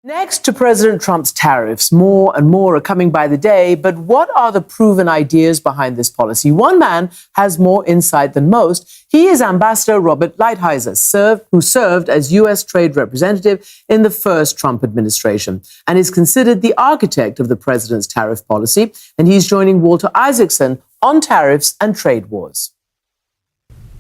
Next to President Trump's tariffs, more and more are coming by the day. But what are the proven ideas behind this policy? One man has more insight than most. He is Ambassador Robert Lighthizer, who served as U.S. Trade Representative in the first Trump administration and is considered the architect of the president's tariff policy. And he's joining Walter Isaacson on tariffs and trade wars.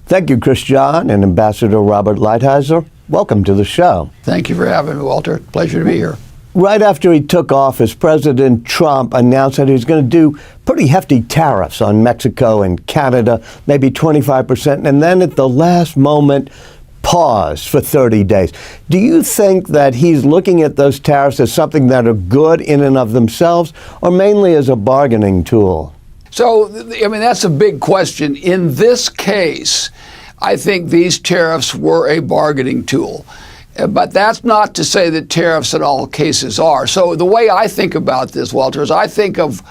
Thank you, Christian and Ambassador Robert Lighthizer. Welcome to the show. Thank you for having me, Walter. Pleasure to be here. Right after he took office, President Trump announced that he was going to do pretty hefty tariffs on Mexico and Canada, maybe 25%, and then at the last moment paused for 30 days. Do you think that he's looking at those tariffs as something that are good in and of themselves, or mainly as a bargaining tool? So, I mean, that's a big question. In this case, I think these tariffs were a bargaining tool. But that's not to say that tariffs in all cases are. So the way I think about this, Walter, is I think of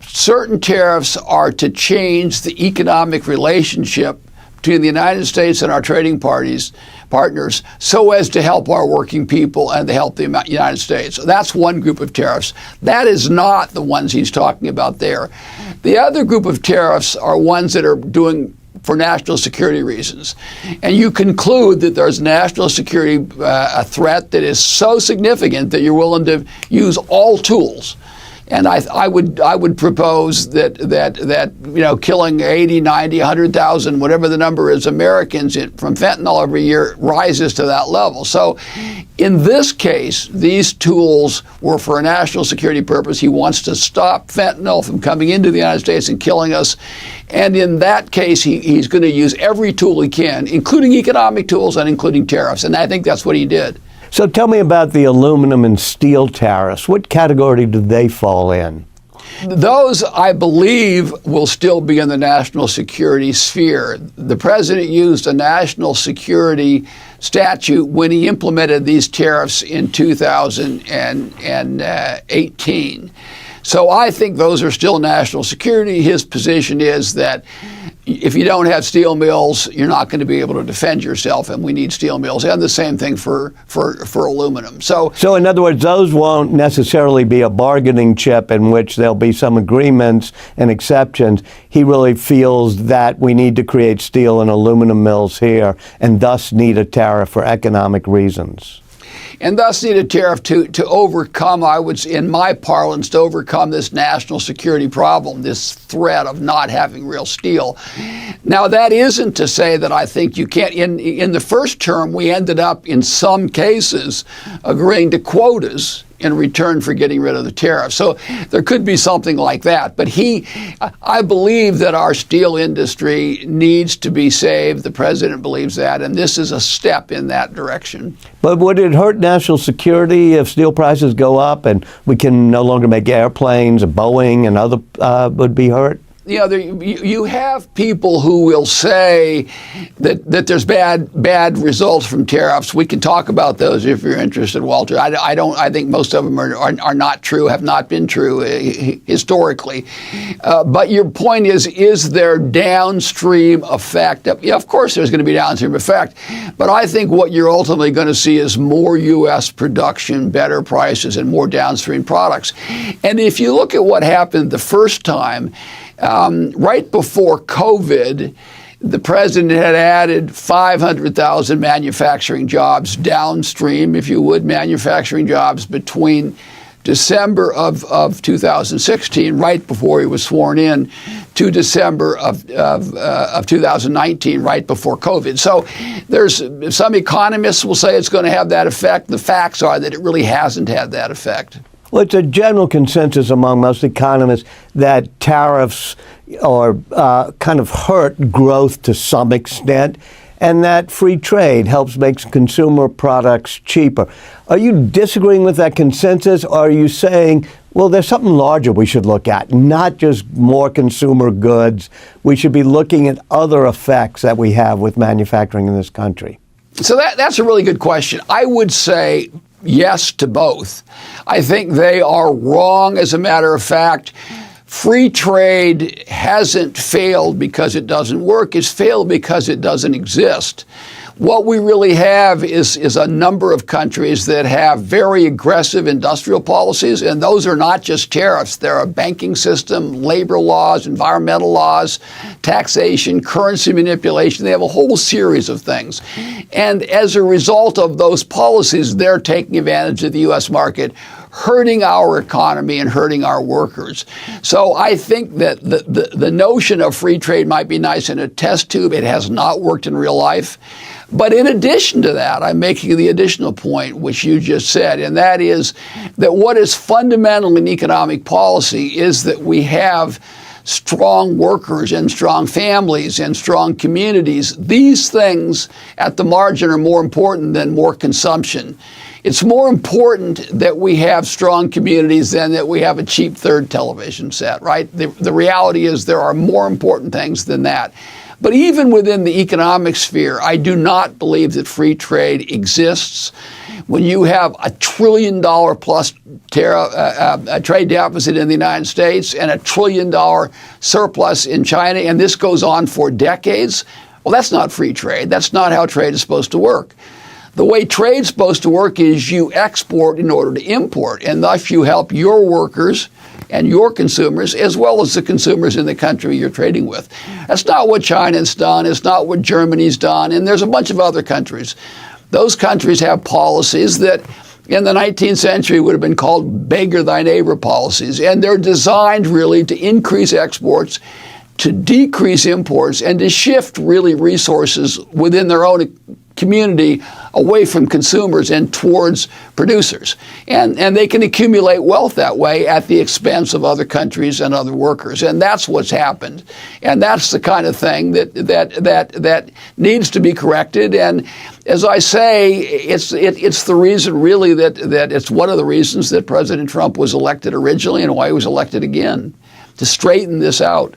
certain tariffs are to change the economic relationship between the United States and our trading partners so as to help our working people and to help the United States. So that's one group of tariffs. That is not the ones he's talking about there. The other group of tariffs are ones that are doing for national security reasons. And you conclude that there's national security a threat that is so significant that you're willing to use all tools. And I would propose that killing 80, 90, 100,000, whatever the number is, Americans from fentanyl every year rises to that level. So in this case, these tools were for a national security purpose. He wants to stop fentanyl from coming into the United States and killing us. And in that case, he's going to use every tool he can, including economic tools and including tariffs. And I think that's what he did. So tell me about the aluminum and steel tariffs. What category do they fall in? Those, I believe, will still be in the national security sphere. The president used a national security statute when he implemented these tariffs in 2018. So I think those are still national security. His position is that if you don't have steel mills, you're not going to be able to defend yourself, and we need steel mills. And the same thing for aluminum. So in other words, those won't necessarily be a bargaining chip in which there'll be some agreements and exceptions. He really feels that we need to create steel and aluminum mills here and thus need a tariff for economic reasons. And thus need a tariff to overcome, in my parlance, to overcome this national security problem, this threat of not having real steel. Now, that isn't to say that I think you can't. In the first term, we ended up, in some cases, agreeing to quotas in return for getting rid of the tariff. So there could be something like that. But I believe that our steel industry needs to be saved. The president believes that, and this is a step in that direction. But would it hurt national security if steel prices go up and we can no longer make airplanes, Boeing and other would be hurt? You have people who will say that there's bad results from tariffs. We can talk about those if you're interested, Walter. I think most of them are not true, have not been true historically. But your point is there downstream effect? Of course there's going to be downstream effect. But I think what you're ultimately going to see is more U.S. production, better prices, and more downstream products. And if you look at what happened the first time, right before COVID, the president had added 500,000 manufacturing jobs downstream, if you would, manufacturing jobs between December of 2016, right before he was sworn in, to December of 2019, right before COVID. So there's some economists will say it's going to have that effect. The facts are that it really hasn't had that effect. Well, it's a general consensus among most economists that tariffs are kind of hurt growth to some extent, and that free trade helps make consumer products cheaper. Are you disagreeing with that consensus, or are you saying, well, there's something larger we should look at, not just more consumer goods? We should be looking at other effects that we have with manufacturing in this country. So that's a really good question. I would say yes to both. I think they are wrong. As a matter of fact, free trade hasn't failed because it doesn't work. It's failed because it doesn't exist. What we really have is a number of countries that have very aggressive industrial policies, and those are not just tariffs. They're a banking system, labor laws, environmental laws, taxation, currency manipulation. They have a whole series of things. And as a result of those policies, they're taking advantage of the U.S. market, hurting our economy and hurting our workers. So I think that the notion of free trade might be nice in a test tube. It has not worked in real life. But in addition to that, I'm making the additional point, which you just said, and that is that what is fundamental in economic policy is that we have strong workers and strong families and strong communities. These things at the margin are more important than more consumption. It's more important that we have strong communities than that we have a cheap third television set, right? The reality is there are more important things than that. But even within the economic sphere, I do not believe that free trade exists. When you have $1 trillion plus trade deficit in the United States and $1 trillion surplus in China, and this goes on for decades, well, that's not free trade. That's not how trade is supposed to work. The way trade's supposed to work is you export in order to import, and thus you help your workers and your consumers as well as the consumers in the country you're trading with. That's not what China's done. It's not what Germany's done. And there's a bunch of other countries. Those countries have policies that in the 19th century would have been called beggar thy neighbor policies. And they're designed really to increase exports, to decrease imports, and to shift really resources within their own community away from consumers and towards producers. And they can accumulate wealth that way at the expense of other countries and other workers. And that's what's happened. And that's the kind of thing that needs to be corrected. And as I say, it's the reason really that it's one of the reasons that President Trump was elected originally and why he was elected again, to straighten this out.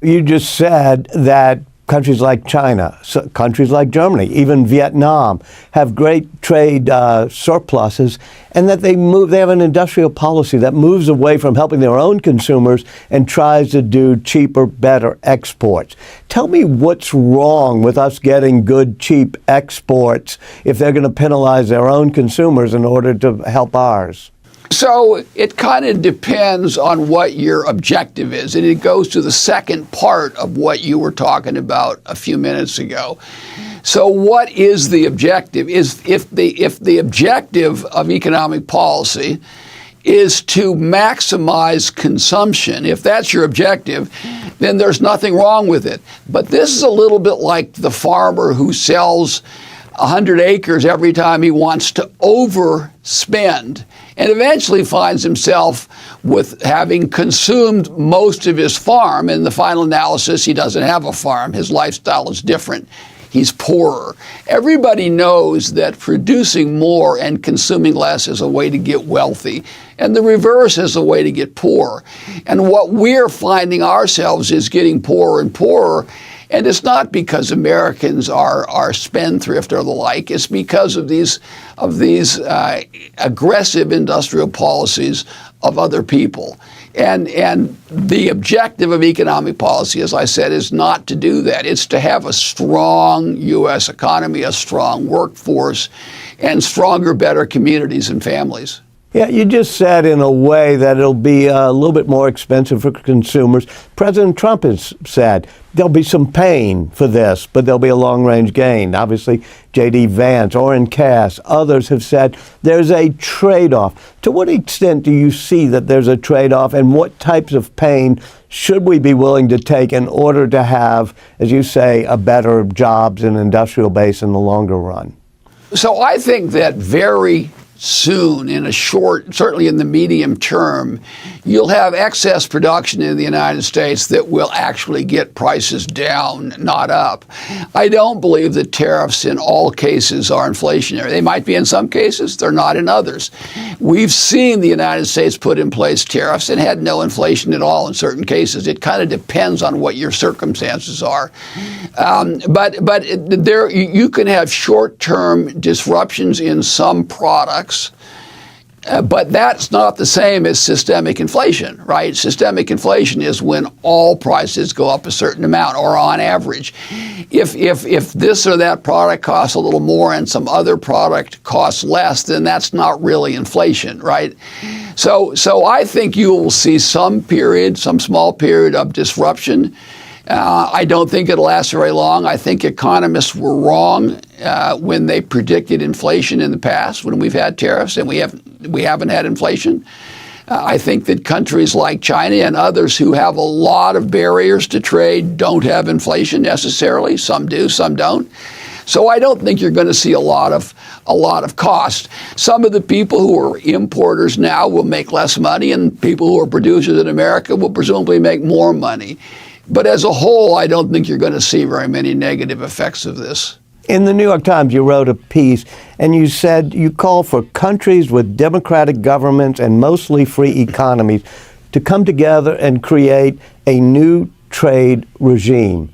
You just said that countries like China, countries like Germany, even Vietnam have great trade surpluses, and that they have an industrial policy that moves away from helping their own consumers and tries to do cheaper, better exports. Tell me what's wrong with us getting good, cheap exports if they're going to penalize their own consumers in order to help ours. So it kind of depends on what your objective is. And it goes to the second part of what you were talking about a few minutes ago. So what is the objective? If the objective of economic policy is to maximize consumption, if that's your objective, then there's nothing wrong with it. But this is a little bit like the farmer who sells 100 acres every time he wants to overspend, and eventually finds himself with having consumed most of his farm. In the final analysis, he doesn't have a farm. His lifestyle is different. He's poorer. Everybody knows that producing more and consuming less is a way to get wealthy, and the reverse is a way to get poor. And what we're finding ourselves is getting poorer and poorer. And it's not because Americans are spendthrift or the like. It's because of these aggressive industrial policies of other people. And the objective of economic policy, as I said, is not to do that. It's to have a strong U.S. economy, a strong workforce, and stronger, better communities and families. Yeah, you just said in a way that it'll be a little bit more expensive for consumers. President Trump has said there'll be some pain for this, but there'll be a long-range gain. Obviously, J.D. Vance, Orrin Cass, others have said there's a trade-off. To what extent do you see that there's a trade-off, and what types of pain should we be willing to take in order to have, as you say, a better jobs and industrial base in the longer run? So I think that very soon, in a short, certainly in the medium term, you'll have excess production in the United States that will actually get prices down, not up. I don't believe that tariffs in all cases are inflationary. They might be in some cases, they're not in others. We've seen the United States put in place tariffs and had no inflation at all in certain cases. It kind of depends on what your circumstances are. But there, you can have short-term disruptions in some products But that's not the same as systemic inflation, right? Systemic inflation is when all prices go up a certain amount, or on average. If this or that product costs a little more and some other product costs less, then that's not really inflation, right? So I think you will see some small period of disruption. I don't think it'll last very long. I think economists were wrong when they predicted inflation in the past, when we've had tariffs and we haven't had inflation. I think that countries like China and others who have a lot of barriers to trade don't have inflation necessarily. Some do, some don't. So I don't think you're going to see a lot of cost. Some of the people who are importers now will make less money, and people who are producers in America will presumably make more money. But as a whole, I don't think you're going to see very many negative effects of this. In the New York Times, you wrote a piece, and you said you call for countries with democratic governments and mostly free economies to come together and create a new trade regime.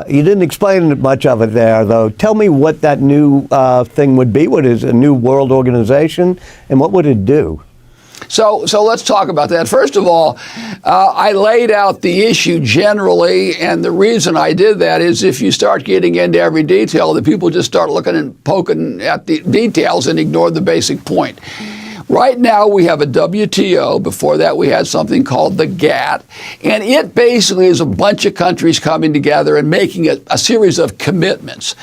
You didn't explain much of it there, though. Tell me what that new thing would be. What is a new world organization, and what would it do? So let's talk about that. First of all, I laid out the issue generally, and the reason I did that is if you start getting into every detail, the people just start looking and poking at the details and ignore the basic point. Right now we have a WTO. Before that we had something called the GATT, and it basically is a bunch of countries coming together and making a series of commitments.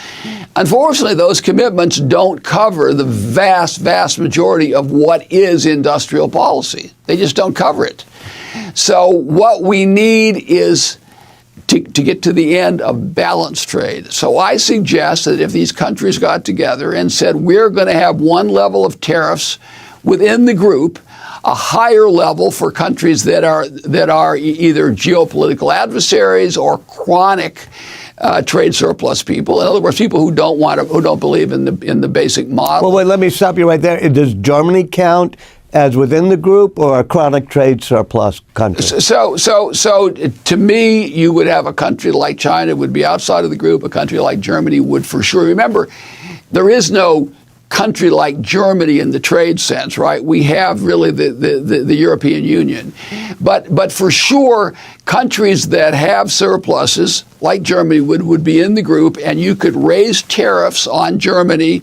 Unfortunately, those commitments don't cover the vast majority of what is industrial policy. They just don't cover it. So what we need is to get to the end of balanced trade. So I suggest that if these countries got together and said, we're going to have one level of tariffs within the group, a higher level for countries that are either geopolitical adversaries or chronic trade surplus people. In other words, people who don't believe in the basic model. Well, wait, let me stop you right there. Does Germany count as within the group or a chronic trade surplus country? So to me, you would have a country like China would be outside of the group. A country like Germany would for sure. Remember, there is no country like Germany in the trade sense, right? We have really the European Union. But for sure, countries that have surpluses, like Germany would be in the group, and you could raise tariffs on Germany,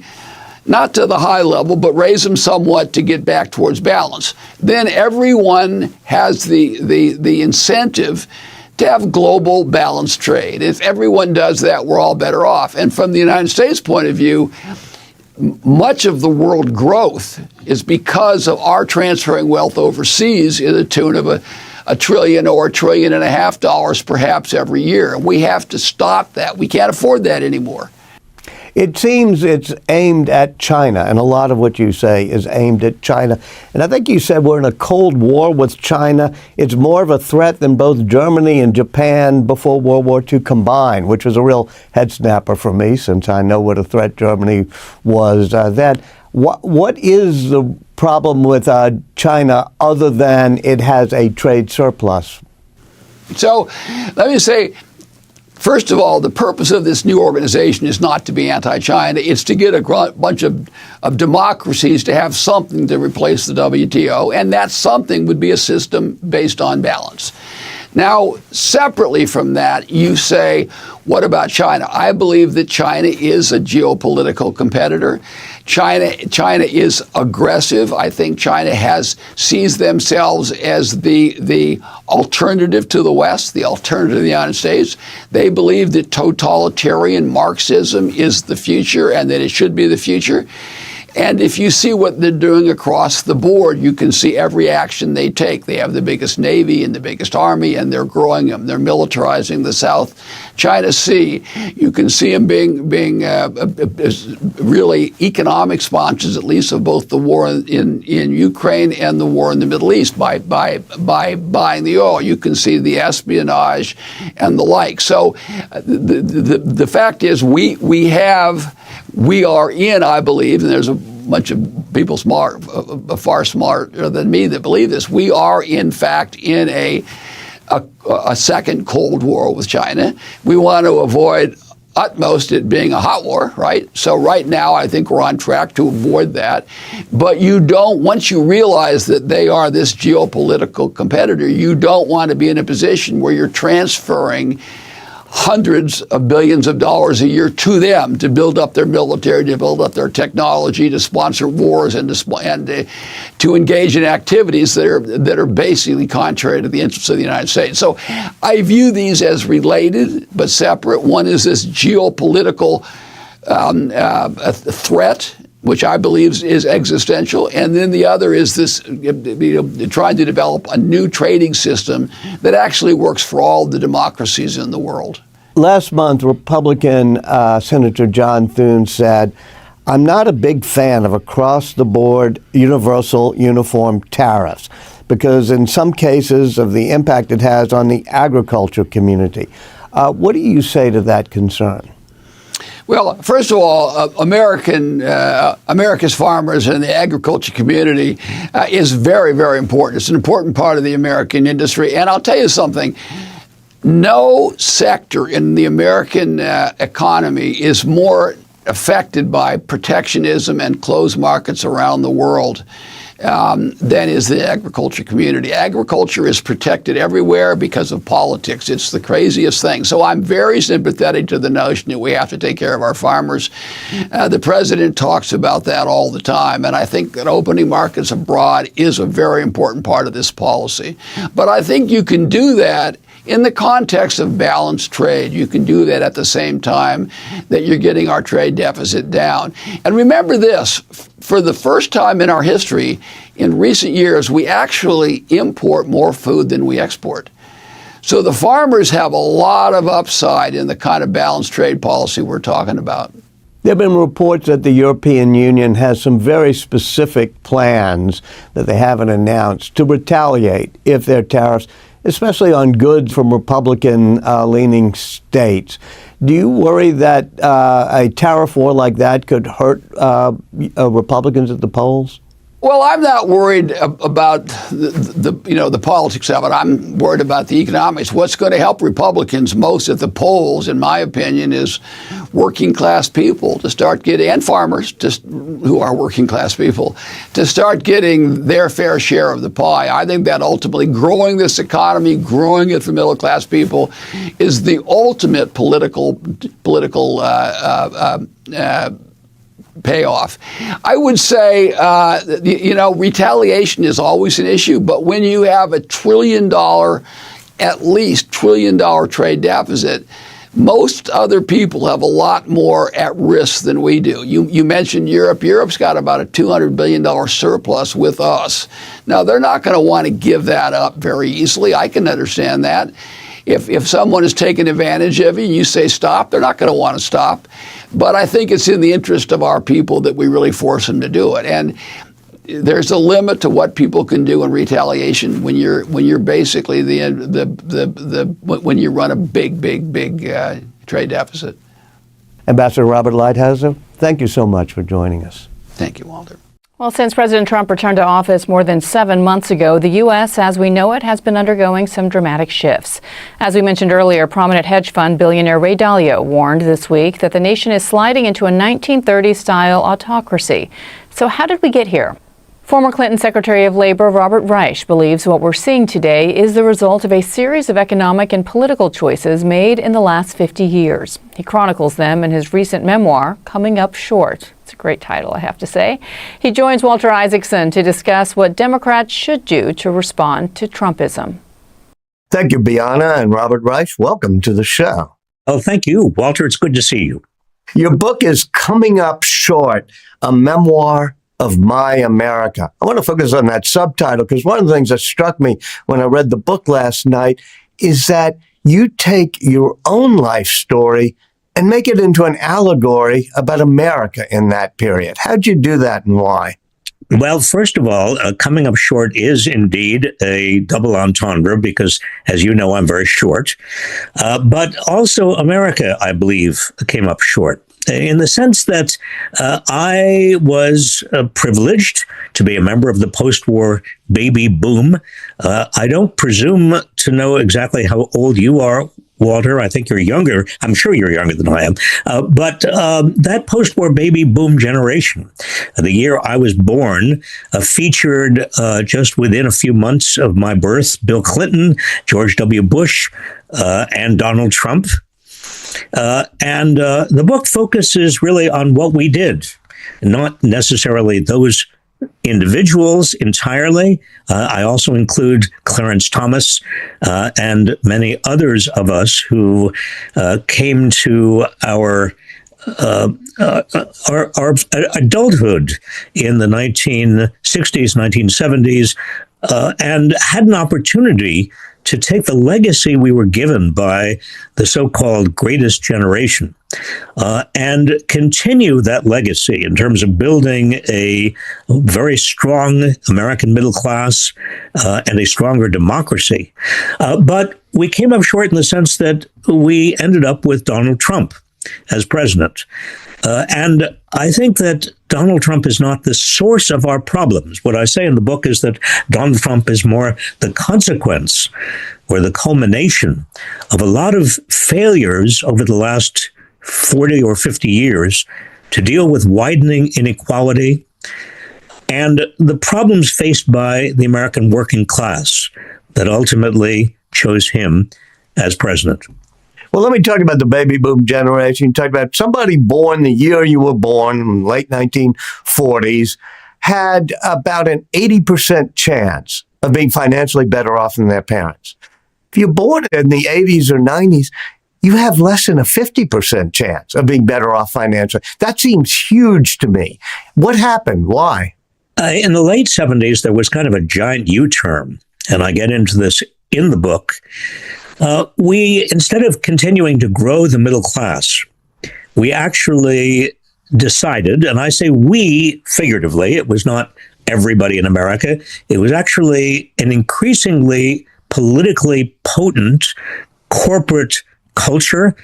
not to the high level, but raise them somewhat to get back towards balance. Then everyone has the incentive to have global balanced trade. If everyone does that, we're all better off. And from the United States point of view, much of the world growth is because of our transferring wealth overseas in the tune of a trillion or $1.5 trillion perhaps every year. And we have to stop that. We can't afford that anymore. It seems it's aimed at China, and a lot of what you say is aimed at China. And I think you said we're in a Cold War with China. It's more of a threat than both Germany and Japan before World War II combined, which was a real head snapper for me since I know what a threat Germany was then. What is the problem with China other than it has a trade surplus? So let me say, first of all, the purpose of this new organization is not to be anti-China. It's to get a bunch of democracies to have something to replace the WTO, and that something would be a system based on balance. Now, separately from that, you say, what about China? I believe that China is a geopolitical competitor. China is aggressive. I think China sees themselves as the alternative to the West, the alternative to the United States. They believe that totalitarian Marxism is the future and that it should be the future. And if you see what they're doing across the board, you can see every action they take. They have the biggest navy and the biggest army, and they're growing them. They're militarizing the South China Sea. You can see them being really economic sponsors, at least of both the war in Ukraine and the war in the Middle East by buying the oil. You can see the espionage and the like. So the fact is we are in, I believe, and there's a bunch of people far smarter than me that believe this. We are, in fact, in a second Cold War with China. We want to avoid utmost it being a hot war, right? So right now, I think we're on track to avoid that. But you don't, once you realize that they are this geopolitical competitor, you don't want to be in a position where you're transferring hundreds of billions of dollars a year to them to build up their military, to build up their technology, to sponsor wars, and to engage in activities that are basically contrary to the interests of the United States. So I view these as related but separate. One is this geopolitical threat, which I believe is existential, and then the other is this, trying to develop a new trading system that actually works for all the democracies in the world. Last month, Republican Senator John Thune said, "I'm not a big fan of across-the-board universal uniform tariffs because in some cases of the impact it has on the agriculture community." What do you say to that concern? Well, first of all, America's farmers and the agriculture community is very, very important. It's an important part of the American industry. And I'll tell you something, no sector in the American economy is more affected by protectionism and closed markets around the world than is the agriculture community. Agriculture is protected everywhere because of politics. It's the craziest thing. So I'm very sympathetic to the notion that we have to take care of our farmers. The president talks about that all the time, and I think that opening markets abroad is a very important part of this policy. But I think you can do that in the context of balanced trade. You can do that at the same time that you're getting our trade deficit down. And remember this, for the first time in our history, in recent years, we actually import more food than we export. So the farmers have a lot of upside in the kind of balanced trade policy we're talking about. There have been reports that the European Union has some very specific plans that they haven't announced to retaliate if there are tariffs, especially on goods from Republican-leaning states. Do you worry that a tariff war like that could hurt Republicans at the polls? Well, I'm not worried about the politics of it. I'm worried about the economics. What's going to help Republicans most at the polls, in my opinion, is working class people to start getting, and farmers, who are working class people, to start getting their fair share of the pie. I think that ultimately growing this economy, growing it for middle class people, is the ultimate political payoff. I would say, retaliation is always an issue, but when you have a at least $1 trillion trade deficit, most other people have a lot more at risk than we do. You mentioned Europe. Europe's got about a $200 billion surplus with us. Now, they're not going to want to give that up very easily. I can understand that. If someone is taking advantage of you and you say stop, they're not going to want to stop. But I think it's in the interest of our people that we really force them to do it. And there's a limit to what people can do in retaliation when you're basically when you run a big trade deficit. Ambassador Robert Lighthizer, thank you so much for joining us. Thank you, Walter. Well, since President Trump returned to office more than 7 months ago, the U.S., as we know it, has been undergoing some dramatic shifts. As we mentioned earlier, prominent hedge fund billionaire Ray Dalio warned this week that the nation is sliding into a 1930s-style autocracy. So how did we get here? Former Clinton Secretary of Labor Robert Reich believes what we're seeing today is the result of a series of economic and political choices made in the last 50 years. He chronicles them in his recent memoir, Coming Up Short. It's a great title, I have to say. He joins Walter Isaacson to discuss what Democrats should do to respond to Trumpism. Thank you, Bianna and Robert Reich. Welcome to the show. Oh, thank you, Walter. It's good to see you. Your book is Coming Up Short, a memoir of my America. I want to focus on that subtitle because one of the things that struck me when I read the book last night is that you take your own life story and make it into an allegory about America in that period. How'd you do that and why? Well, first of all, Coming Up Short is indeed a double entendre because, as you know, I'm very short. But also America, I believe, came up short, in the sense that I was privileged to be a member of the post-war baby boom. I don't presume to know exactly how old you are, Walter. I think you're younger. I'm sure you're younger than I am. But that post-war baby boom generation, the year I was born, featured just within a few months of my birth, Bill Clinton, George W. Bush, and Donald Trump. And the book focuses really on what we did, not necessarily those individuals entirely. I also include Clarence Thomas and many others of us who came to our adulthood in the 1960s, 1970s, and had an opportunity to take the legacy we were given by the so-called greatest generation and continue that legacy in terms of building a very strong American middle class and a stronger democracy. But we came up short in the sense that we ended up with Donald Trump as president. And I think that Donald Trump is not the source of our problems. What I say in the book is that Donald Trump is more the consequence or the culmination of a lot of failures over the last 40 or 50 years to deal with widening inequality and the problems faced by the American working class that ultimately chose him as president. Well, let me talk about the baby boom generation. Talk about somebody born the year you were born, in the late 1940s, had about an 80% chance of being financially better off than their parents. If you're born in the 80s or 90s, you have less than a 50% chance of being better off financially. That seems huge to me. What happened? Why? In the late 70s, there was kind of a giant U-turn, and I get into this in the book. We, instead of continuing to grow the middle class, we actually decided, and I say we figuratively, it was not everybody in America, it was actually an increasingly politically potent corporate culture,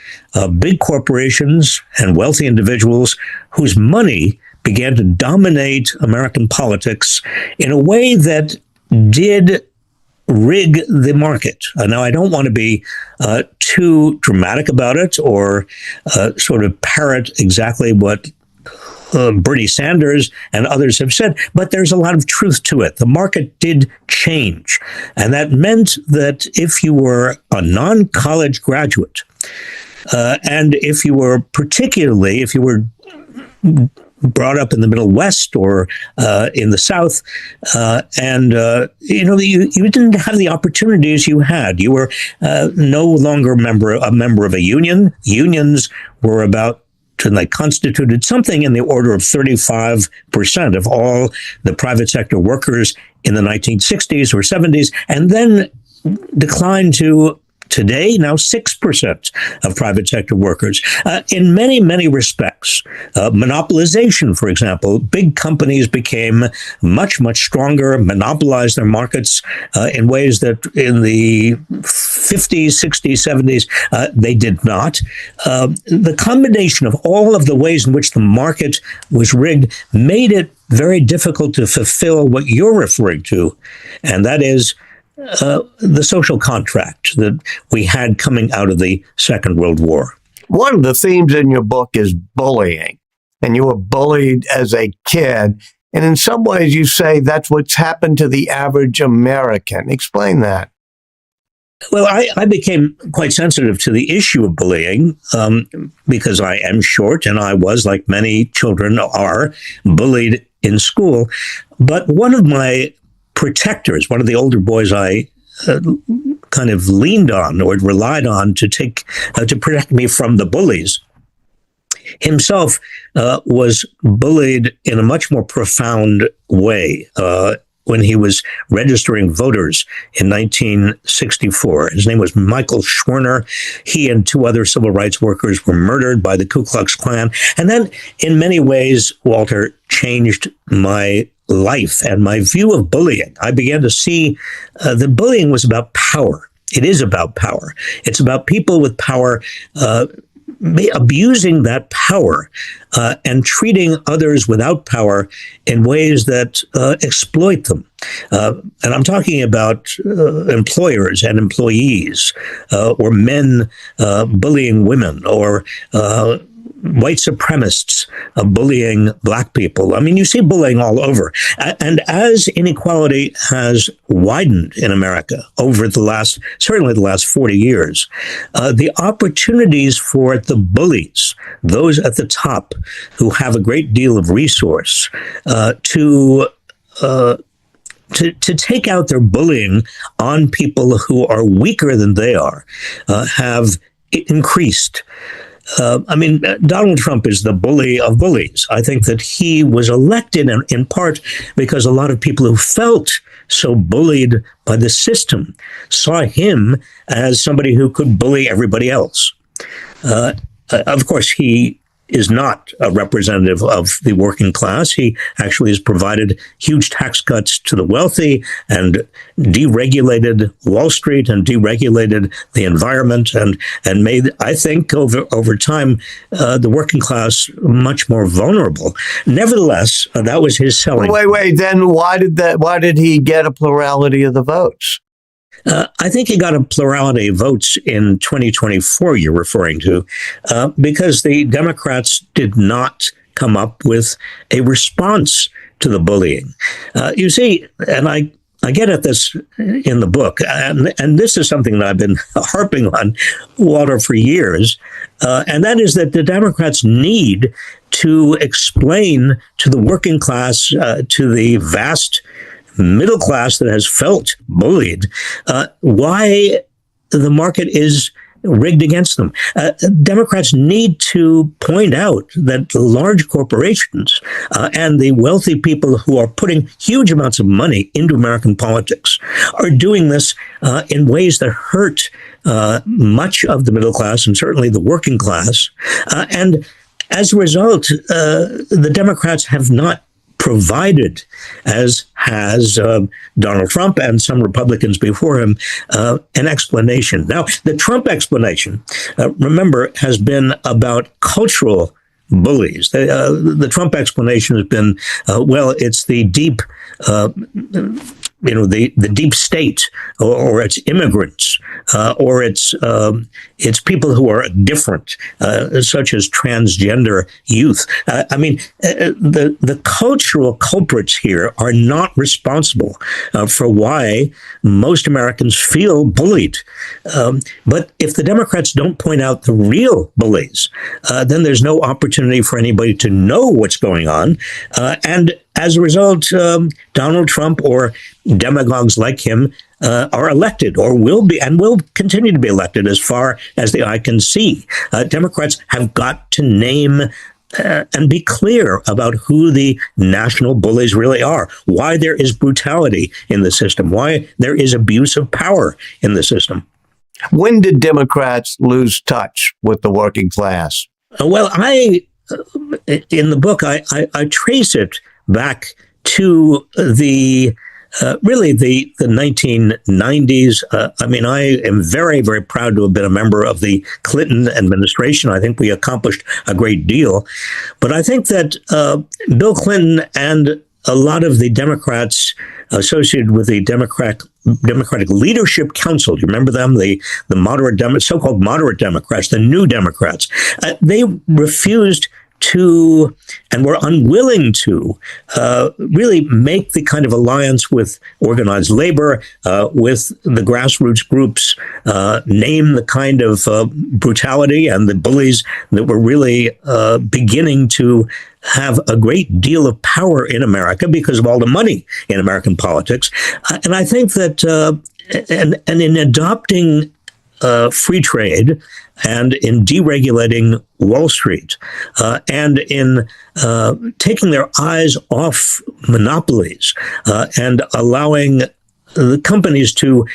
big corporations and wealthy individuals whose money began to dominate American politics in a way that did rig the market. Now, I don't want to be too dramatic about it or sort of parrot exactly what Bernie Sanders and others have said, but there's a lot of truth to it. The market did change. And that meant that if you were a non-college graduate, and if you were brought up in the Middle West or in the South, and you didn't have the opportunities you had. You were no longer a member of a union. Unions were about and they constituted something in the order of 35% of all the private sector workers in the 1960s or 70s, and then declined to today, now 6% of private sector workers. In many, many respects, monopolization, for example, big companies became much, much stronger, monopolized their markets in ways that in the 50s, 60s, 70s, they did not. The combination of all of the ways in which the market was rigged made it very difficult to fulfill what you're referring to, and that is the social contract that we had coming out of the Second World War. One of the themes in your book is bullying, and you were bullied as a kid. And in some ways, you say that's what's happened to the average American. Explain that. Well, I became quite sensitive to the issue of bullying because I am short, and I was, like many children are, bullied in school. But one of my protectors, one of the older boys I kind of leaned on or relied on to protect me from the bullies, himself was bullied in a much more profound way when he was registering voters in 1964. His name was Michael Schwerner. He and two other civil rights workers were murdered by the Ku Klux Klan. And then, in many ways, Walter, changed my life and my view of bullying. I began to see that bullying was about power. It is about power. It's about people with power abusing that power and treating others without power in ways that exploit them. And I'm talking about employers and employees, or men bullying women, or white supremacists bullying black people. I mean, you see bullying all over. And as inequality has widened in America over certainly the last 40 years, the opportunities for the bullies, those at the top who have a great deal of resource, to take out their bullying on people who are weaker than they are, have increased. Donald Trump is the bully of bullies. I think that he was elected in part because a lot of people who felt so bullied by the system saw him as somebody who could bully everybody else. Of course, he is not a representative of the working class. He actually has provided huge tax cuts to the wealthy and deregulated Wall Street and deregulated the environment and made, I think, over time, the working class much more vulnerable. Nevertheless, that was his selling. Wait. Then why did he get a plurality of the votes? I think he got a plurality of votes in 2024, you're referring to, because the Democrats did not come up with a response to the bullying. You see, and I get at this in the book, and this is something that I've been harping on, Walter, for years, and that is that the Democrats need to explain to the working class, to the vast middle class that has felt bullied, why the market is rigged against them. Democrats need to point out that the large corporations and the wealthy people who are putting huge amounts of money into American politics are doing this in ways that hurt much of the middle class and certainly the working class. And as a result, the Democrats have not provided, as has Donald Trump and some Republicans before him, an explanation. Now, the Trump explanation, remember, has been about cultural bullies. The Trump explanation has been, it's the deep, the deep state, or it's immigrants, or it's people who are different, such as transgender youth. The cultural culprits here are not responsible for why most Americans feel bullied. But if the Democrats don't point out the real bullies, then there's no opportunity for anybody to know what's going on. And as a result, Donald Trump or demagogues like him are elected, or will be, and will continue to be elected as far as the eye can see. Democrats have got to name and be clear about who the national bullies really are, why there is brutality in the system, why there is abuse of power in the system. When did Democrats lose touch with the working class? Well, in the book, I trace it back to the 1990s. I am very, very proud to have been a member of the Clinton administration. I think we accomplished a great deal. But I think that Bill Clinton and a lot of the Democrats associated with the Democratic Leadership Council, you remember them, the moderate so-called moderate Democrats, the new Democrats, they refused to, and were unwilling to, really make the kind of alliance with organized labor, with the grassroots groups, name the kind of brutality and the bullies that were really beginning to have a great deal of power in America because of all the money in American politics. And I think that, and in adopting free trade, and in deregulating Wall Street, and in taking their eyes off monopolies, and allowing the companies to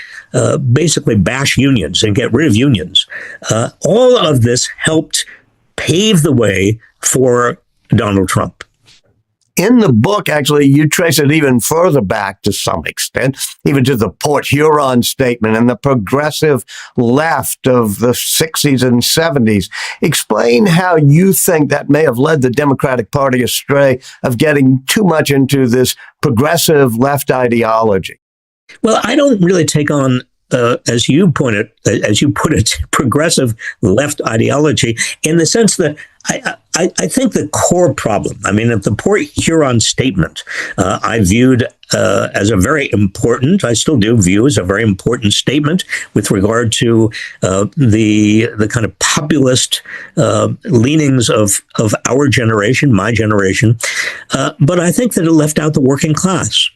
basically bash unions and get rid of unions. All of this helped pave the way for Donald Trump. in the book, actually, you trace it even further back to some extent, even to the Port Huron statement and the progressive left of the 60s and 70s. Explain how you think that may have led the Democratic Party astray of getting too much into this progressive left ideology. Well, I don't really take on, as you put it, progressive left ideology in the sense that I think the core problem, I mean, the Port Huron statement, I viewed as a very important, I still do view as a very important statement with regard to the kind of populist leanings of our generation, my generation. But I think that it left out the working class.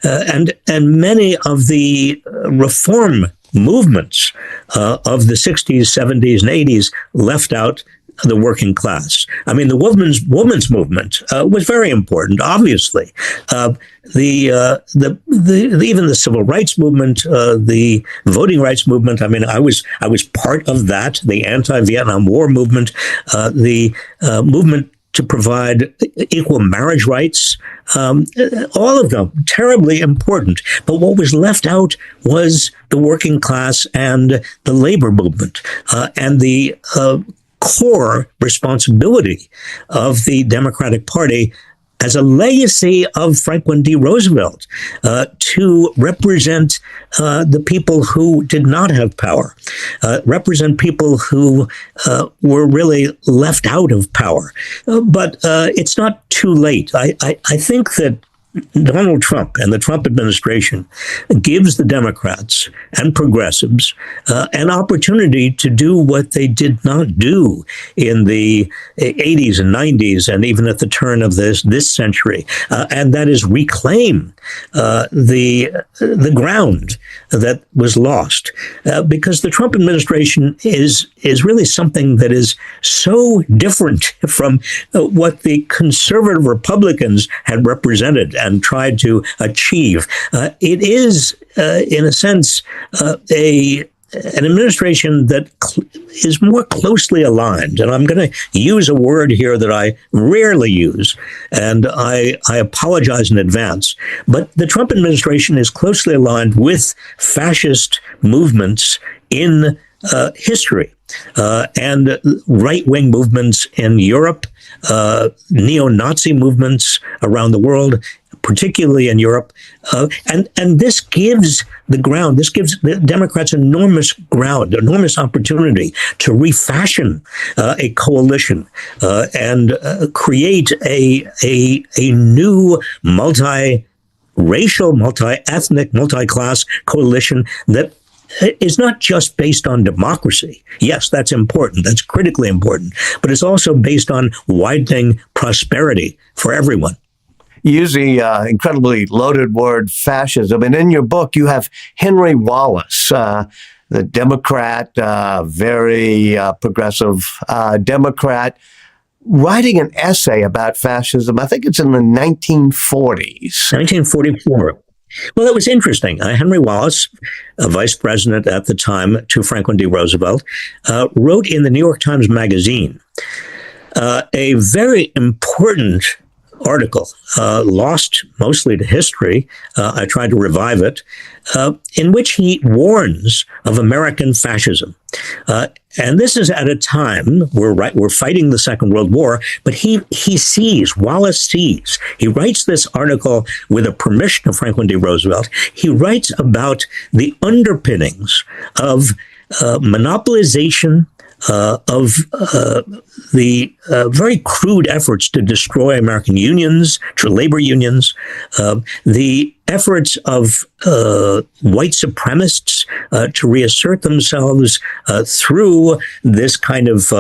And many of the reform movements of the 60s, 70s, and 80s left out the working class. I mean, the women's movement was very important, obviously. Even the civil rights movement, the voting rights movement. I mean, I was part of that. The anti-Vietnam War movement, the movement to provide equal marriage rights, all of them terribly important. But what was left out was the working class and the labor movement, and the core responsibility of the Democratic Party as a legacy of Franklin D. Roosevelt to represent the people who did not have power, represent people who were really left out of power. But it's not too late. I think that Donald Trump and the Trump administration gives the Democrats and progressives an opportunity to do what they did not do in the 80s and 90s and even at the turn of this century, and that is reclaim the ground that was lost, because the Trump administration is really something that is so different from what the conservative Republicans had represented and tried to achieve. It is, in a sense, an administration that is more closely aligned. And I'm going to use a word here that I rarely use, and I apologize in advance. But the Trump administration is closely aligned with fascist movements in history, and right-wing movements in Europe, neo-Nazi movements around the world, particularly in Europe. And this gives the ground, this gives the Democrats enormous ground, enormous opportunity to refashion a coalition and create a new multi-racial, multi-ethnic, multi-class coalition that is not just based on democracy. Yes, that's important. That's critically important. But it's also based on widening prosperity for everyone. You use the incredibly loaded word fascism. And in your book, you have Henry Wallace, the Democrat, very progressive Democrat, writing an essay about fascism. I think it's in the 1940s. 1944. Well, it was interesting. Henry Wallace, a vice president at the time to Franklin D. Roosevelt, wrote in the New York Times Magazine a very important article, lost mostly to history. I tried to revive it, in which he warns of American fascism. And this is at a time we're fighting the Second World War, but Wallace sees. He writes this article with the permission of Franklin D. Roosevelt. He writes about the underpinnings of monopolization of the very crude efforts to destroy American unions, to labor unions, the efforts of white supremacists to reassert themselves through this kind of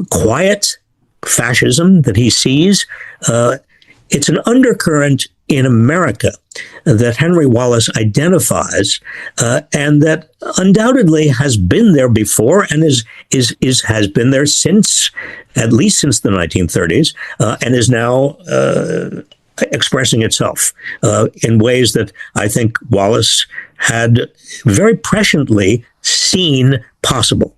quiet fascism that he sees. It's an undercurrent in America that Henry Wallace identifies, and that undoubtedly has been there before and has been there since, at least since the 1930s, and is now expressing itself in ways that I think Wallace had very presciently seen possible.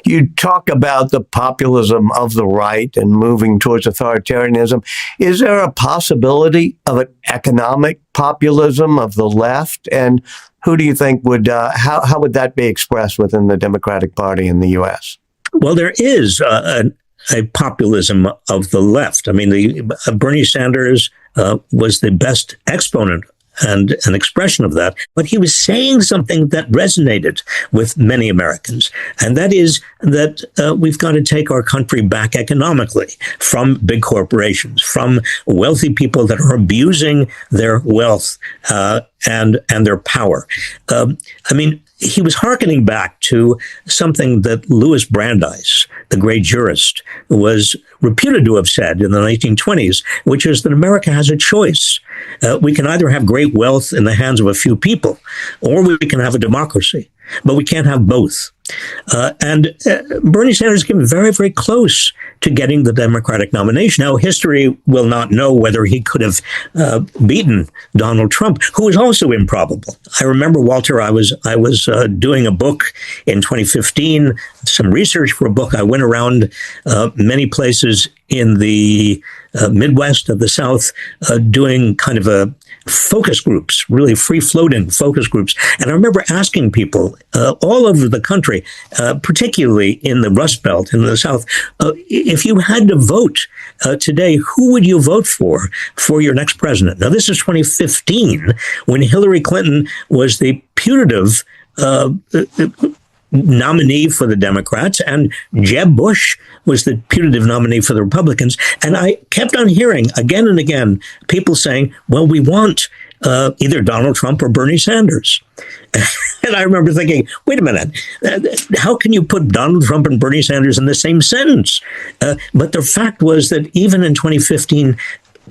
You talk about the populism of the right and moving towards authoritarianism. Is there a possibility of an economic populism of the left? And who do you think would, how would that be expressed within the Democratic Party in the U.S.? Well, there is a populism of the left. I mean, Bernie Sanders was the best exponent and an expression of that. But he was saying something that resonated with many Americans. And that is that we've got to take our country back economically from big corporations, from wealthy people that are abusing their wealth and their power. I mean, he was hearkening back to something that Louis Brandeis, the great jurist, was reputed to have said in the 1920s, which is that America has a choice. We can either have great wealth in the hands of a few people, or we can have a democracy, but we can't have both. And Bernie Sanders came very, very close to getting the Democratic nomination. Now, history will not know whether he could have beaten Donald Trump, who was also improbable. I remember, Walter, I was doing a book in 2015, some research for a book. I went around many places in the Midwest of the South doing kind of a focus groups, really free-floating focus groups. And I remember asking people all over the country, particularly in the Rust Belt in the South, if you had to vote today, who would you vote for your next president? Now, this is 2015, when Hillary Clinton was the putative nominee for the Democrats, and Jeb Bush was the putative nominee for the Republicans. And I kept on hearing again and again people saying, well, we want either Donald Trump or Bernie Sanders. And I remember thinking, wait a minute, how can you put Donald Trump and Bernie Sanders in the same sentence? But the fact was that even in 2015,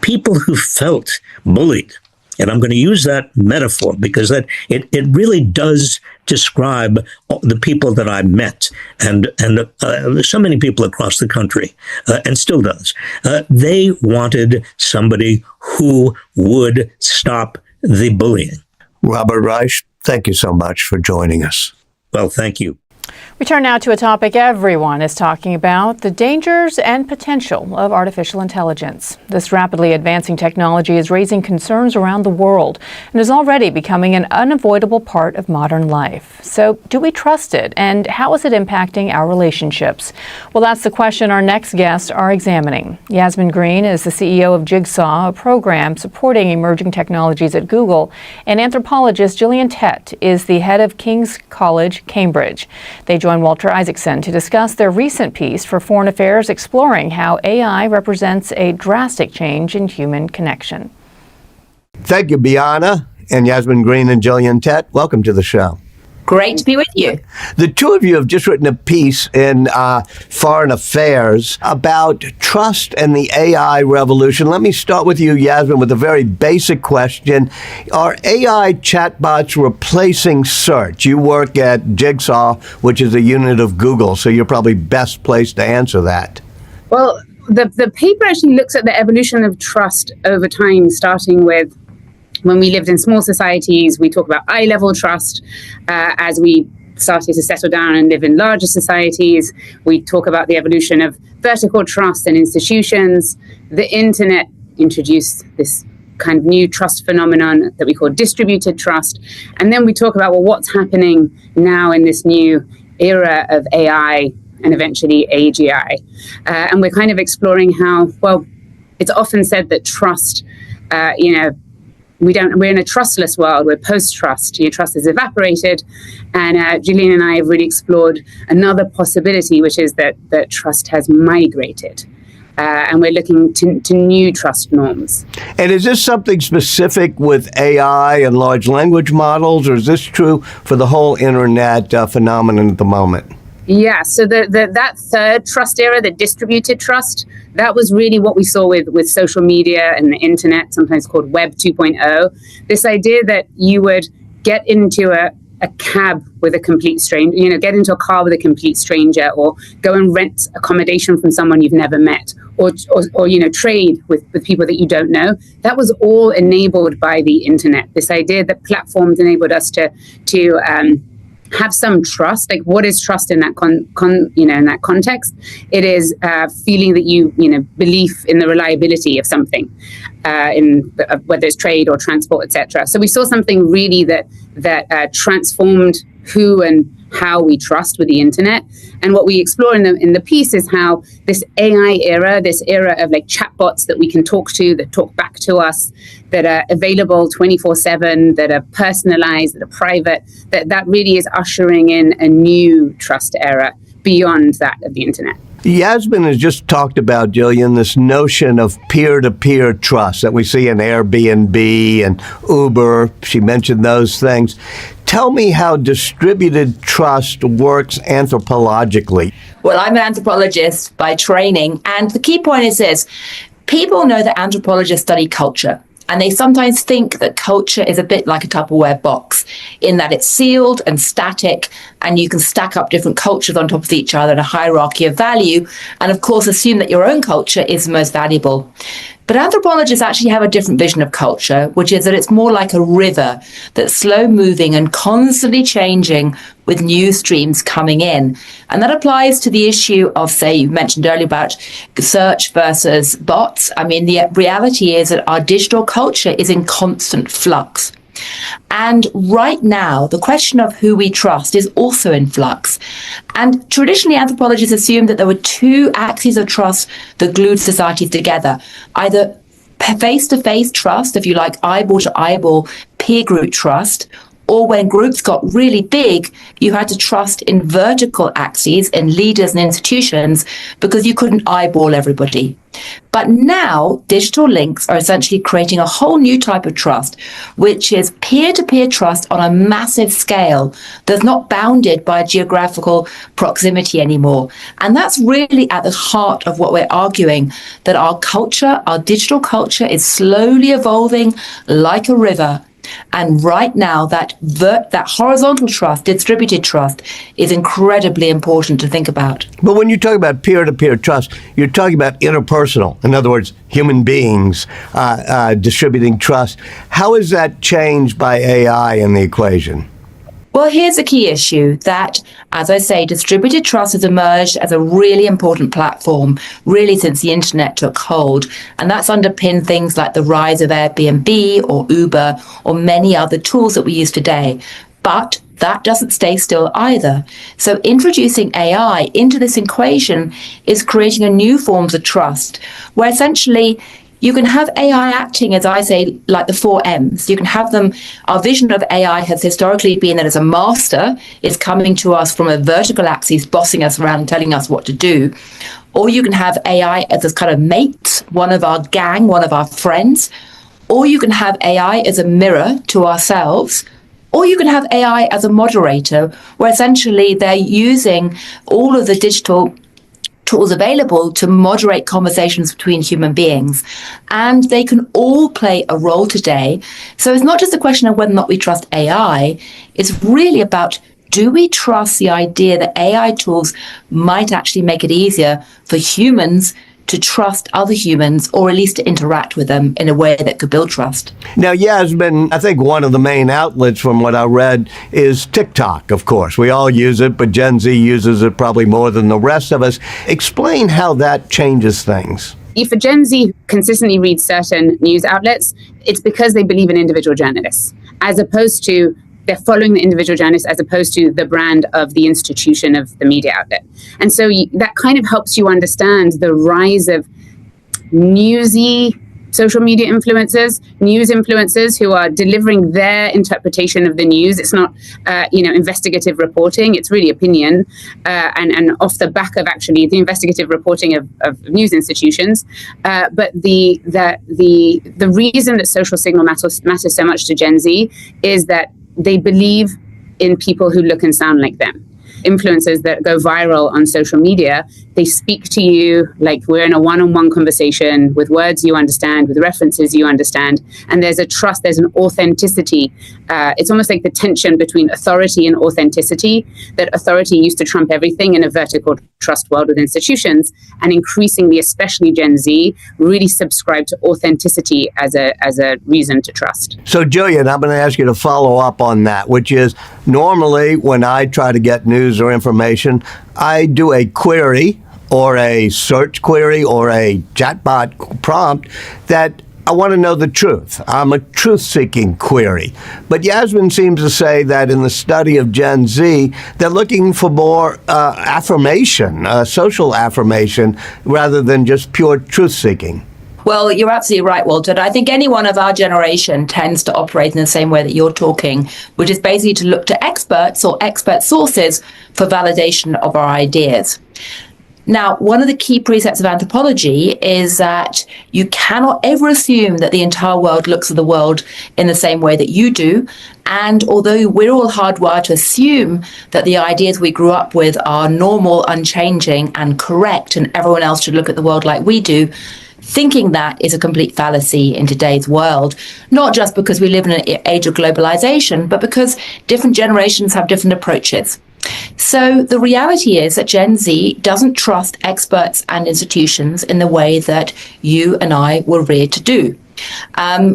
people who felt bullied, and I'm going to use that metaphor because that it really does describe the people that I met and so many people across the country, and still does. They wanted somebody who would stop the bullying. Robert Reich, thank you so much for joining us. Well, thank you. We turn now to a topic everyone is talking about, the dangers and potential of artificial intelligence. This rapidly advancing technology is raising concerns around the world and is already becoming an unavoidable part of modern life. So, do we trust it, and how is it impacting our relationships? Well, that's the question our next guests are examining. Yasmin Green is the CEO of Jigsaw, a program supporting emerging technologies at Google, and anthropologist Gillian Tett is the head of King's College, Cambridge. They join Walter Isaacson to discuss their recent piece for Foreign Affairs exploring how AI represents a drastic change in human connection. Thank you, Biana and Yasmin Green and Gillian Tett. Welcome to the show. Great to be with you. The two of you have just written a piece in Foreign Affairs about trust and the AI revolution. Let me start with you, Yasmin, with a very basic question. Are AI chatbots replacing search? You work at Jigsaw, which is a unit of Google, so you're probably best placed to answer that. Well, the paper actually looks at the evolution of trust over time, starting with when we lived in small societies. We talk about eye-level trust. As we started to settle down and live in larger societies, we talk about the evolution of vertical trust in institutions. The internet introduced this kind of new trust phenomenon that we call distributed trust. And then we talk about, well, what's happening now in this new era of AI and eventually AGI. And we're kind of exploring how, well, it's often said that trust, we're in a trustless world. We're post-trust. Trust has evaporated. And Gillian and I have really explored another possibility, which is that trust has migrated. And we're looking to new trust norms. And is this something specific with AI and large language models, or is this true for the whole internet phenomenon at the moment? Yeah, so that third trust era, the distributed trust, that was really what we saw with social media and the internet, sometimes called Web 2.0. This idea that you would get into a cab with a complete stranger, get into a car with a complete stranger, or go and rent accommodation from someone you've never met, or trade with people that you don't know. That was all enabled by the internet. This idea that platforms enabled us to have some trust. Like, what is trust in that in that context? It is feeling that you belief in the reliability of something, whether it's trade or transport, etc. So we saw something really that transformed who and how we trust with the internet. And what we explore in the piece is how this AI era, this era of like chatbots that we can talk to, that talk back to us, that are available 24/7, that are personalized, that are private, that really is ushering in a new trust era beyond that of the internet. Yasmin has just talked about, Jillian, this notion of peer-to-peer trust that we see in Airbnb and Uber. She mentioned those things. Tell me how distributed trust works anthropologically. Well, I'm an anthropologist by training, and the key point is this. People know that anthropologists study culture. And they sometimes think that culture is a bit like a Tupperware box, in that it's sealed and static, and you can stack up different cultures on top of each other in a hierarchy of value, and of course assume that your own culture is the most valuable. But anthropologists actually have a different vision of culture, which is that it's more like a river that's slow moving and constantly changing with new streams coming in. And that applies to the issue of, say, you mentioned earlier about search versus bots. I mean, the reality is that our digital culture is in constant flux. And right now, the question of who we trust is also in flux. And traditionally, anthropologists assumed that there were two axes of trust that glued societies together. Either face-to-face trust, if you like, eyeball-to-eyeball peer group trust, or when groups got really big, you had to trust in vertical axes, in leaders and institutions, because you couldn't eyeball everybody. But now, digital links are essentially creating a whole new type of trust, which is peer-to-peer trust on a massive scale that's not bounded by geographical proximity anymore. And that's really at the heart of what we're arguing, that our culture, our digital culture, is slowly evolving like a river. And right now, that horizontal trust, distributed trust, is incredibly important to think about. But when you talk about peer-to-peer trust, you're talking about interpersonal. In other words, human beings distributing trust. How is that changed by AI in the equation? Well, here's the key issue that, as I say, distributed trust has emerged as a really important platform, really since the internet took hold. And that's underpinned things like the rise of Airbnb or Uber or many other tools that we use today. But that doesn't stay still either. So introducing AI into this equation is creating a new forms of trust, where essentially you can have AI acting, as I say, like the 4 M's. You can have them. Our vision of AI has historically been that as a master, it's coming to us from a vertical axis, bossing us around and telling us what to do. Or you can have AI as a kind of mate, one of our gang, one of our friends. Or you can have AI as a mirror to ourselves. Or you can have AI as a moderator, where essentially they're using all of the digital tools available to moderate conversations between human beings. And they can all play a role today. So it's not just a question of whether or not we trust AI. It's really about, do we trust the idea that AI tools might actually make it easier for humans to trust other humans, or at least to interact with them in a way that could build trust? Now, Yasmin, I think one of the main outlets from what I read is TikTok, of course. We all use it, but Gen Z uses it probably more than the rest of us. Explain how that changes things. If a Gen Z consistently reads certain news outlets, it's because they believe in individual journalists, as opposed to they're following the individual journalist as opposed to the brand of the institution of the media outlet. And so that kind of helps you understand the rise of newsy social media influencers, news influencers who are delivering their interpretation of the news. It's not, investigative reporting. It's really opinion, and off the back of actually the investigative reporting of news institutions. But the reason that social signal matters so much to Gen Z is that they believe in people who look and sound like them. Influencers that go viral on social media, they speak to you like we're in a one-on-one conversation with words you understand, with references you understand, and there's a trust, there's an authenticity. It's almost like the tension between authority and authenticity, that authority used to trump everything in a vertical trust world with institutions, and increasingly, especially Gen Z, really subscribe to authenticity as a reason to trust. So, Jillian, I'm going to ask you to follow up on that, which is, Normally, when I try to get news or information, I do a query or a search query or a chatbot prompt that I want to know the truth. I'm a truth-seeking query. But Yasmin seems to say that in the study of Gen Z, they're looking for more affirmation, social affirmation, rather than just pure truth-seeking. Well, you're absolutely right, Walter. I think anyone of our generation tends to operate in the same way that you're talking, which is basically to look to experts or expert sources for validation of our ideas. Now, one of the key precepts of anthropology is that you cannot ever assume that the entire world looks at the world in the same way that you do. And although we're all hardwired to assume that the ideas we grew up with are normal, unchanging, and correct, and everyone else should look at the world like we do, thinking that is a complete fallacy in today's world, not just because we live in an age of globalization, but because different generations have different approaches. So the reality is that Gen Z doesn't trust experts and institutions in the way that you and I were reared to do,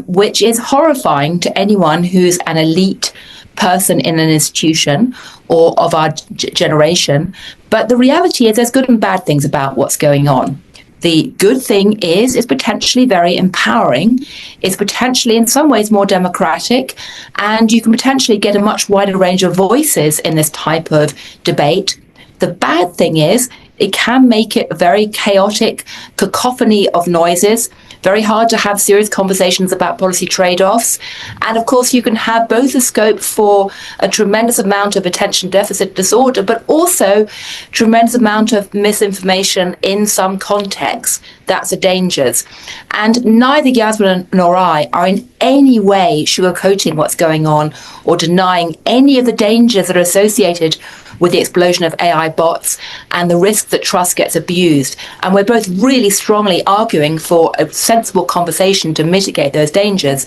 which is horrifying to anyone who's an elite person in an institution or of our generation. But the reality is there's good and bad things about what's going on. The good thing is it's potentially very empowering. It's potentially in some ways more democratic, and you can potentially get a much wider range of voices in this type of debate. The bad thing is it can make it a very chaotic cacophony of noises, very hard to have serious conversations about policy trade-offs. And of course, you can have both a scope for a tremendous amount of attention deficit disorder, but also tremendous amount of misinformation in some contexts. That's the dangers. And neither Yasmin nor I are in any way sugarcoating what's going on or denying any of the dangers that are associated with the explosion of AI bots and the risk that trust gets abused. And we're both really strongly arguing for a sensible conversation to mitigate those dangers.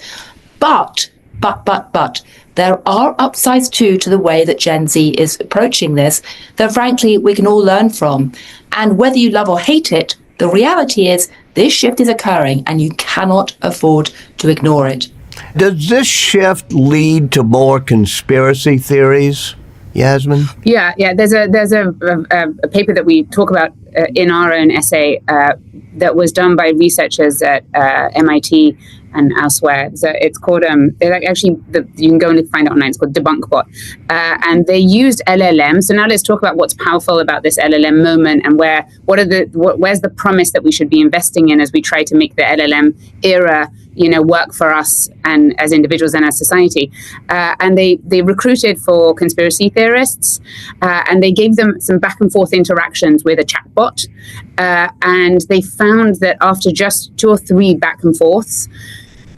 But, there are upsides too to the way that Gen Z is approaching this that frankly we can all learn from. And whether you love or hate it, the reality is this shift is occurring and you cannot afford to ignore it. Does this shift lead to more conspiracy theories, Yasmin? Yeah. There's a paper that we talk about in our own essay that was done by researchers at MIT and elsewhere. So it's called you can go and find it online. It's called DebunkBot, and they used LLM. So now let's talk about what's powerful about this LLM moment and where's the promise that we should be investing in as we try to make the LLM era work for us and as individuals and as society. And they recruited for conspiracy theorists, and they gave them some back and forth interactions with a chatbot, and they found that after just 2 or 3 back and forths,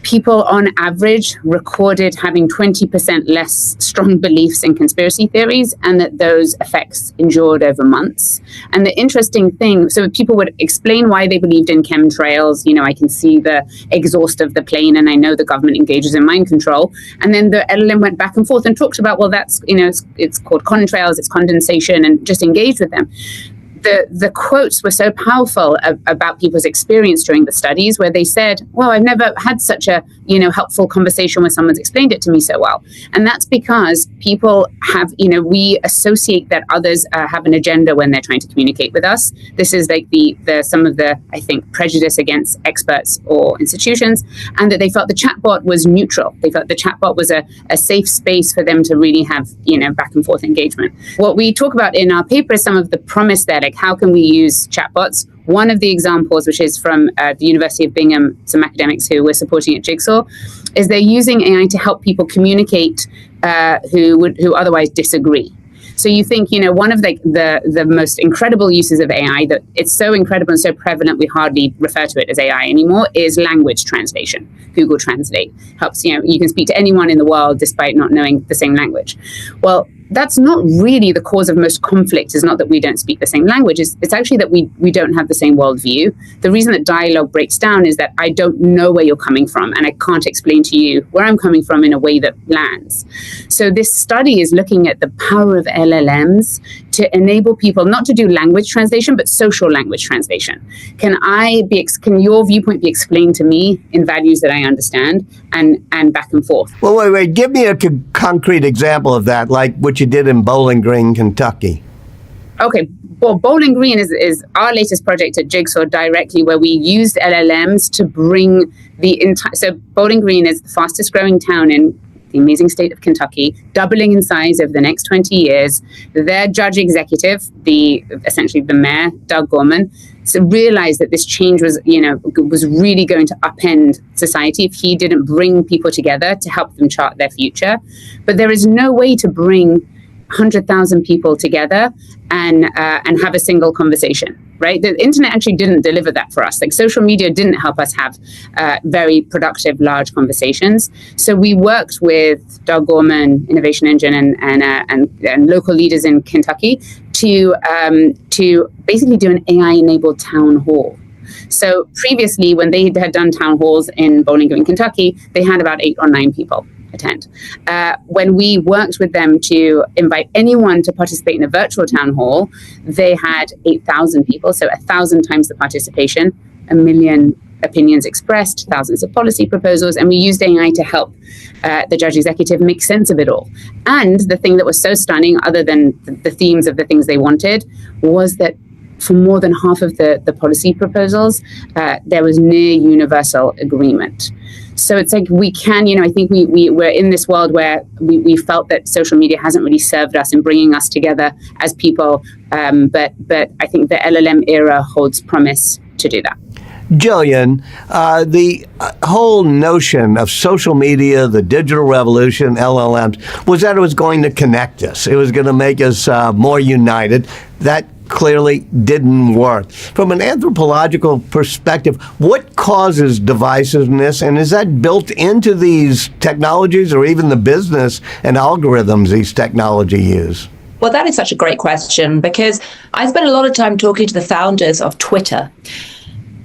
people on average recorded having 20% less strong beliefs in conspiracy theories, and that those effects endured over months. And the interesting thing, so people would explain why they believed in chemtrails. I can see the exhaust of the plane and I know the government engages in mind control. And then the LLM went back and forth and talked about, well, that's, it's called contrails, it's condensation, and just engaged with them. The quotes were so powerful about people's experience during the studies, where they said, well, I've never had such a helpful conversation where someone's explained it to me so well. And that's because people have, we associate that others have an agenda when they're trying to communicate with us. This is like some of the, I think, prejudice against experts or institutions, and that they felt the chatbot was neutral. They felt the chatbot was a safe space for them to really have, back and forth engagement. What we talk about in our paper is some of the promise there, like how can we use chatbots? One of the examples, which is from the University of Bingham, some academics who were supporting at Jigsaw, is they're using AI to help people communicate who otherwise disagree. So you think, one of the most incredible uses of AI, that it's so incredible and so prevalent we hardly refer to it as AI anymore, is language translation. Google Translate helps, you can speak to anyone in the world despite not knowing the same language. Well, that's not really the cause of most conflict. Is not that we don't speak the same language. It's actually that we don't have the same worldview. The reason that dialogue breaks down is that I don't know where you're coming from, and I can't explain to you where I'm coming from in a way that lands. So this study is looking at the power of LLMs to enable people not to do language translation, but social language translation. Can your viewpoint be explained to me in values that I understand, and back and forth? Well, wait. Give me a concrete example of that, like what you did in Bowling Green, Kentucky. Okay. Well, Bowling Green is our latest project at Jigsaw directly, where we used LLMs to bring the entire. So Bowling Green is the fastest growing town in the amazing state of Kentucky, doubling in size over the next 20 years. Their judge executive, essentially the mayor, Doug Gorman, so realized that this change was really going to upend society if he didn't bring people together to help them chart their future. But there is no way to bring 100,000 people together and have a single conversation, right? The internet actually didn't deliver that for us. Like, social media didn't help us have very productive, large conversations. So we worked with Doug Gorman, Innovation Engine, and local leaders in Kentucky to basically do an AI-enabled town hall. So previously, when they had done town halls in Bowling Green, Kentucky, they had about 8 or 9 people attend. When we worked with them to invite anyone to participate in a virtual town hall, they had 8,000 people, so 1,000 times the participation, 1 million opinions expressed, thousands of policy proposals, and we used AI to help the judge executive make sense of it all. And the thing that was so stunning, other than the themes of the things they wanted, was that for more than half of the policy proposals, there was near universal agreement. So it's like we can, I think we're in this world where we felt that social media hasn't really served us in bringing us together as people. But I think the LLM era holds promise to do that. Jillian, the whole notion of social media, the digital revolution, LLMs, was that it was going to connect us. It was going to make us more united. That clearly didn't work. From an anthropological perspective, what causes divisiveness, and is that built into these technologies or even the business and algorithms these technologies use? Well, that is such a great question, because I spent a lot of time talking to the founders of Twitter.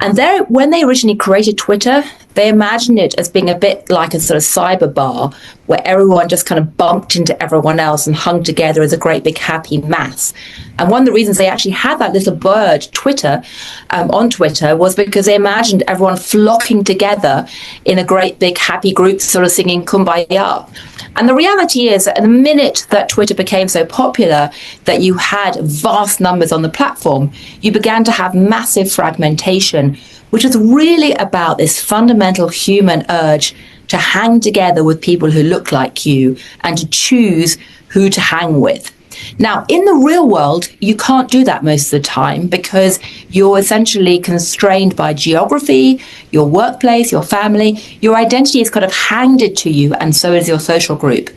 And when they originally created Twitter, they imagined it as being a bit like a sort of cyber bar where everyone just kind of bumped into everyone else and hung together as a great big happy mass. And one of the reasons they actually had that little bird, Twitter, on Twitter, was because they imagined everyone flocking together in a great big happy group, sort of singing Kumbaya. And the reality is that the minute that Twitter became so popular that you had vast numbers on the platform, you began to have massive fragmentation, which is really about this fundamental human urge to hang together with people who look like you and to choose who to hang with. Now, in the real world, you can't do that most of the time because you're essentially constrained by geography, your workplace, your family. Your identity is kind of handed to you, and so is your social group.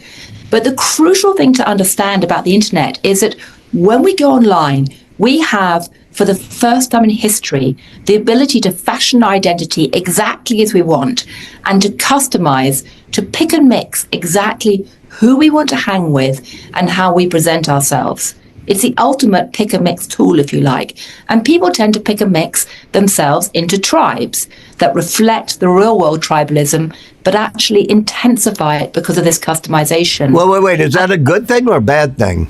But the crucial thing to understand about the internet is that when we go online, we have, for the first time in history, the ability to fashion identity exactly as we want and to customize, to pick and mix exactly who we want to hang with and how we present ourselves. It's the ultimate pick and mix tool, if you like. And people tend to pick and mix themselves into tribes that reflect the real world tribalism, but actually intensify it because of this customization. Well, wait. Is that a good thing or a bad thing?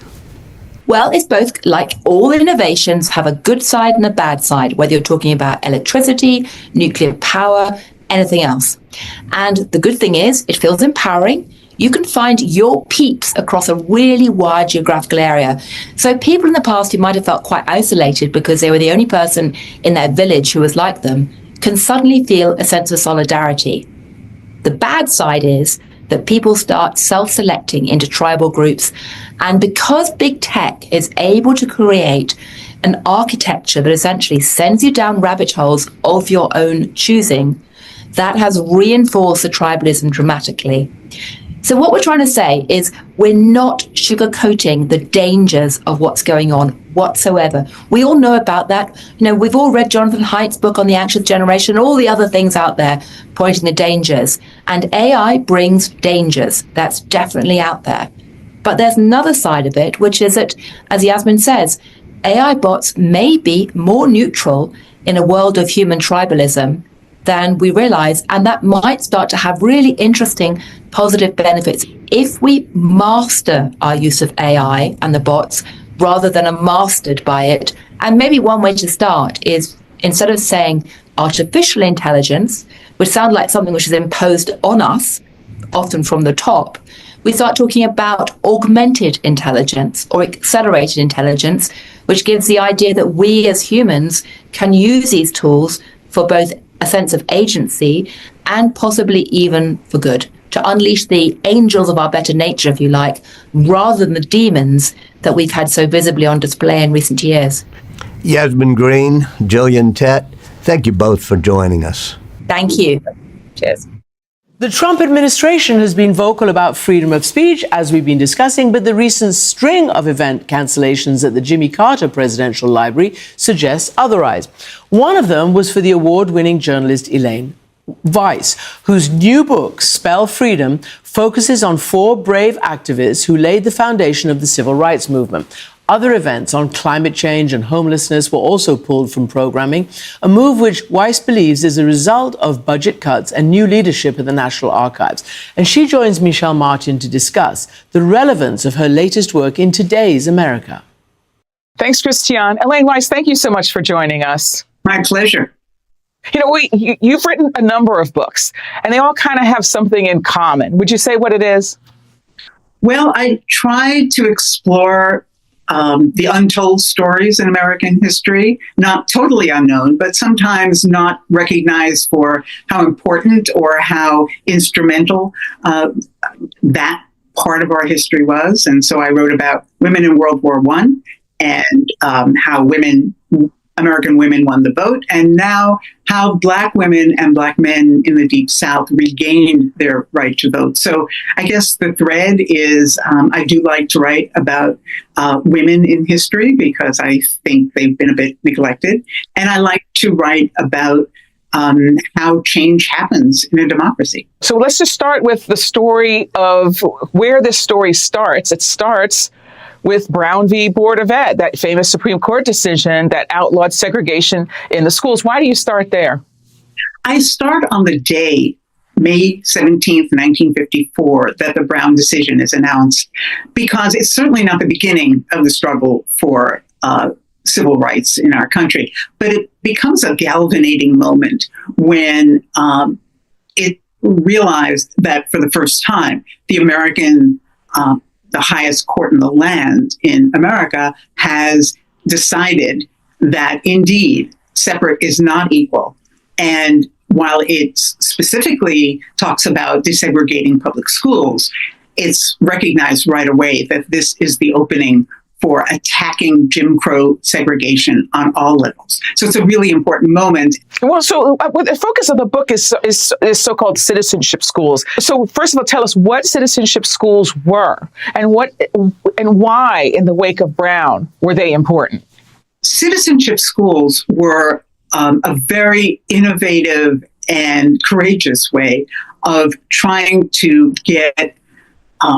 Well, it's both. Like all innovations have a good side and a bad side, whether you're talking about electricity, nuclear power, anything else. And the good thing is it feels empowering. You can find your peeps across a really wide geographical area. So people in the past who might have felt quite isolated because they were the only person in their village who was like them can suddenly feel a sense of solidarity. The bad side is that people start self-selecting into tribal groups. And because big tech is able to create an architecture that essentially sends you down rabbit holes of your own choosing, that has reinforced the tribalism dramatically. So what we're trying to say is we're not sugarcoating the dangers of what's going on whatsoever. We all know about that. We've all read Jonathan Haidt's book on the anxious generation, all the other things out there pointing the dangers. And AI brings dangers. That's definitely out there. But there's another side of it, which is that, as Yasmin says, AI bots may be more neutral in a world of human tribalism than we realize, and that might start to have really interesting positive benefits. If we master our use of AI and the bots, rather than are mastered by it. And maybe one way to start is, instead of saying artificial intelligence, which sounds like something which is imposed on us, often from the top, we start talking about augmented intelligence or accelerated intelligence, which gives the idea that we as humans can use these tools for both a sense of agency and possibly even for good, to unleash the angels of our better nature, if you like, rather than the demons that we've had so visibly on display in recent years. Yasmin Green, Jillian Tett, thank you both for joining us. Thank you. Cheers. The Trump administration has been vocal about freedom of speech, as we've been discussing, but the recent string of event cancellations at the Jimmy Carter Presidential Library suggests otherwise. One of them was for the award-winning journalist Elaine Weiss, whose new book, Spell Freedom, focuses on 4 brave activists who laid the foundation of the civil rights movement. Other events on climate change and homelessness were also pulled from programming, a move which Weiss believes is a result of budget cuts and new leadership at the National Archives. And she joins Michelle Martin to discuss the relevance of her latest work in today's America. Thanks, Christiane. Elaine Weiss, thank you so much for joining us. My pleasure. You know, you've written a number of books, and they all kind of have something in common. Would you say what it is? Well, I tried to explore the untold stories in American history, not totally unknown, but sometimes not recognized for how important or how instrumental that part of our history was. And so I wrote about women in World War I and how American women won the vote, and now how Black women and Black men in the Deep South regained their right to vote. So I guess the thread is I do like to write about women in history because I think they've been a bit neglected. And I like to write about how change happens in a democracy. So let's just start with the story of where this story starts. It starts with Brown v. Board of Ed, that famous Supreme Court decision that outlawed segregation in the schools. Why do you start there? I start on the day, May 17th, 1954, that the Brown decision is announced, because it's certainly not the beginning of the struggle for civil rights in our country, but it becomes a galvanizing moment when it realized that for the first time, the highest court in the land in America has decided that indeed separate is not equal. And while it specifically talks about desegregating public schools, it's recognized right away that this is the opening for attacking Jim Crow segregation on all levels. So it's a really important moment. Well, so the focus of the book is so-called citizenship schools. So first of all, tell us what citizenship schools were and why, in the wake of Brown, were they important? Citizenship schools were a very innovative and courageous way of trying to get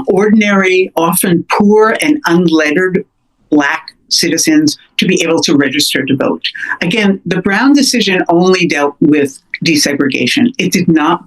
ordinary, often poor and unlettered Black citizens to be able to register to vote. Again, the Brown decision only dealt with desegregation. It did not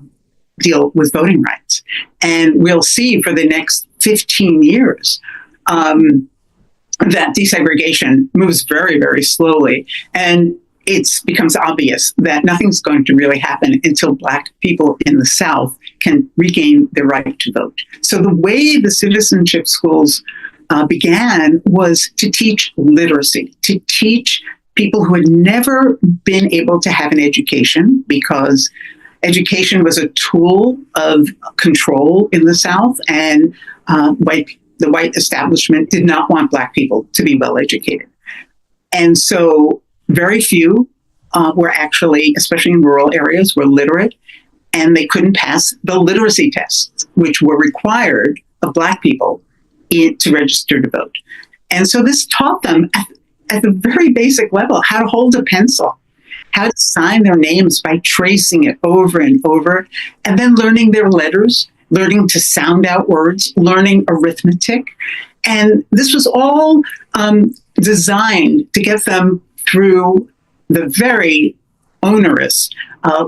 deal with voting rights. And we'll see for the next 15 years that desegregation moves very, very slowly. And it becomes obvious that nothing's going to really happen until Black people in the South can regain their right to vote. So the way the citizenship schools began was to teach literacy, to teach people who had never been able to have an education, because education was a tool of control in the South, and the white establishment did not want Black people to be well educated. And so very few were actually, especially in rural areas, were literate, and they couldn't pass the literacy tests, which were required of Black people to register to vote. And so this taught them at the very basic level how to hold a pencil, how to sign their names by tracing it over and over, and then learning their letters, learning to sound out words, learning arithmetic. And this was all designed to get them through the very onerous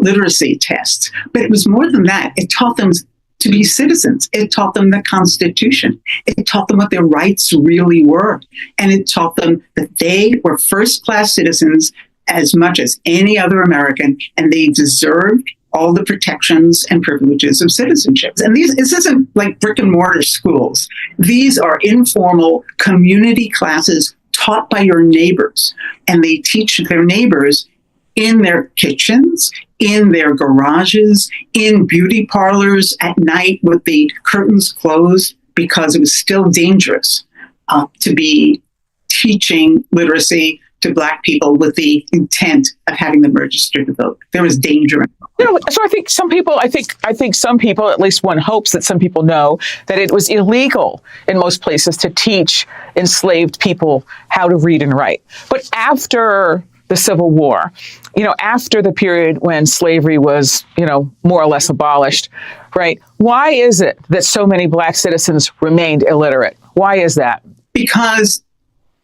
literacy tests. But it was more than that. It taught them to be citizens. It taught them the Constitution. It taught them what their rights really were. And it taught them that they were first-class citizens as much as any other American, and they deserved all the protections and privileges of citizenship. And this isn't like brick and mortar schools. These are informal community classes taught by your neighbors. And they teach their neighbors in their kitchens, in their garages, in beauty parlors at night with the curtains closed, because it was still dangerous to be teaching literacy to Black people with the intent of having them register to vote. There was danger. So I think some people, at least one hopes that some people know that it was illegal in most places to teach enslaved people how to read and write. But after the Civil War, after the period when slavery was, more or less abolished, right? Why is it that so many Black citizens remained illiterate? Why is that? Because,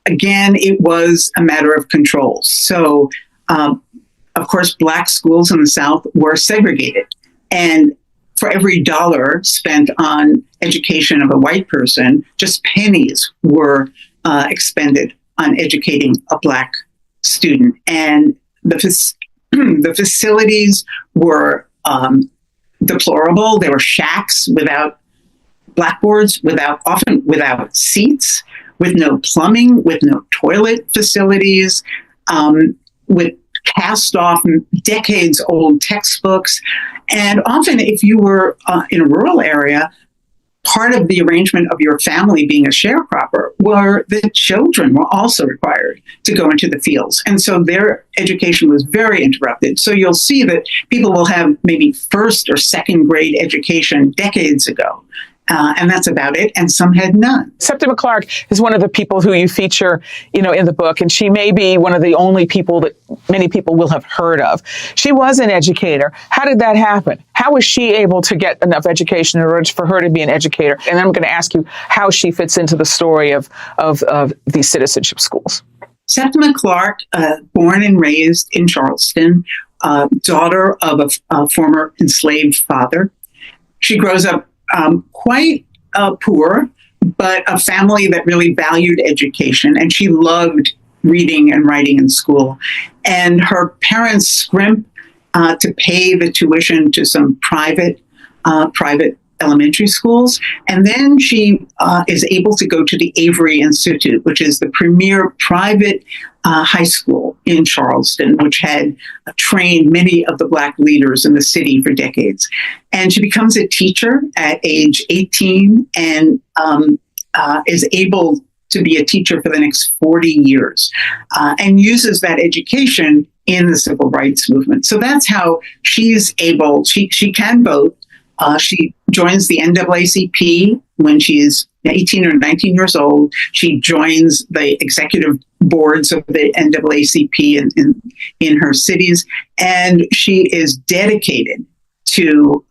again, it was a matter of control. So, of course, Black schools in the South were segregated. And for every dollar spent on education of a white person, just pennies were expended on educating a Black student. And the facilities were deplorable. There were shacks without blackboards, often without seats, with no plumbing, with no toilet facilities, with cast-off, decades-old textbooks. And often, if you were in a rural area, part of the arrangement of your family being a sharecropper were the children were also required to go into the fields. And so their education was very interrupted. So you'll see that people will have maybe first or second grade education decades ago. And that's about it. And some had none. Septima Clark is one of the people who you feature, in the book, and she may be one of the only people that many people will have heard of. She was an educator. How did that happen? How was she able to get enough education in order for her to be an educator? And I'm going to ask you how she fits into the story of these citizenship schools. Septima Clark, born and raised in Charleston, daughter of a former enslaved father. She grows up quite poor, but a family that really valued education, and she loved reading and writing in school. And her parents scrimp to pay the tuition to some private elementary schools. And then she is able to go to the Avery Institute, which is the premier private high school in Charleston, which had trained many of the Black leaders in the city for decades. And she becomes a teacher at age 18 and is able to be a teacher for the next 40 years and uses that education in the civil rights movement. So that's how she's able, she can vote. She joins the NAACP when she is 18 or 19 years old. She joins the executive boards of the NAACP in her cities, and she is dedicated to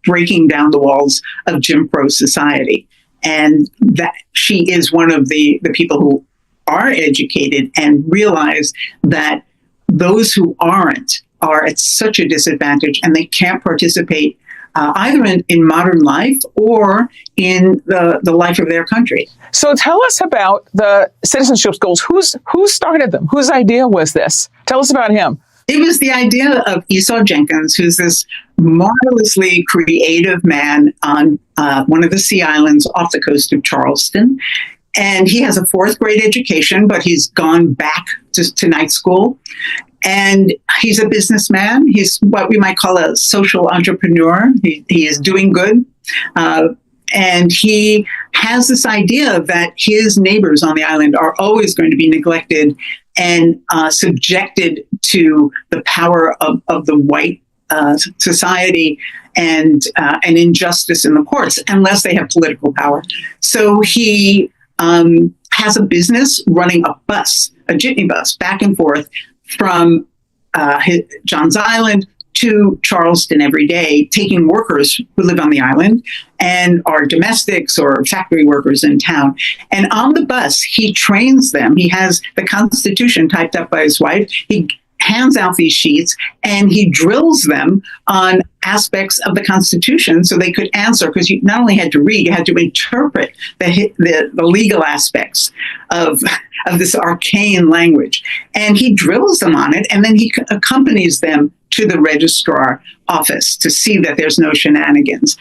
breaking down the walls of Jim Crow society. And that she is one of the people who are educated and realize that those who aren't are at such a disadvantage, and they can't participate either in modern life or in the life of their country. So tell us about the citizenship schools. Who started them? Whose idea was this? Tell us about him. It was the idea of Esau Jenkins, who's this marvelously creative man on one of the Sea Islands off the coast of Charleston. And he has a fourth grade education, but he's gone back to night school. And he's a businessman. He's what we might call a social entrepreneur. He is doing good. And he has this idea that his neighbors on the island are always going to be neglected and subjected to the power of the white society and injustice in the courts, unless they have political power. So he has a business running a jitney bus, back and forth from Johns Island to Charleston every day, taking workers who live on the island and are domestics or factory workers in town. And on the bus, he trains them. He has the Constitution typed up by his wife. He hands out these sheets and he drills them on aspects of the Constitution so they could answer, because you not only had to read, you had to interpret the legal aspects of this arcane language. And he drills them on it, and then he accompanies them to the registrar office to see that there's no shenanigans.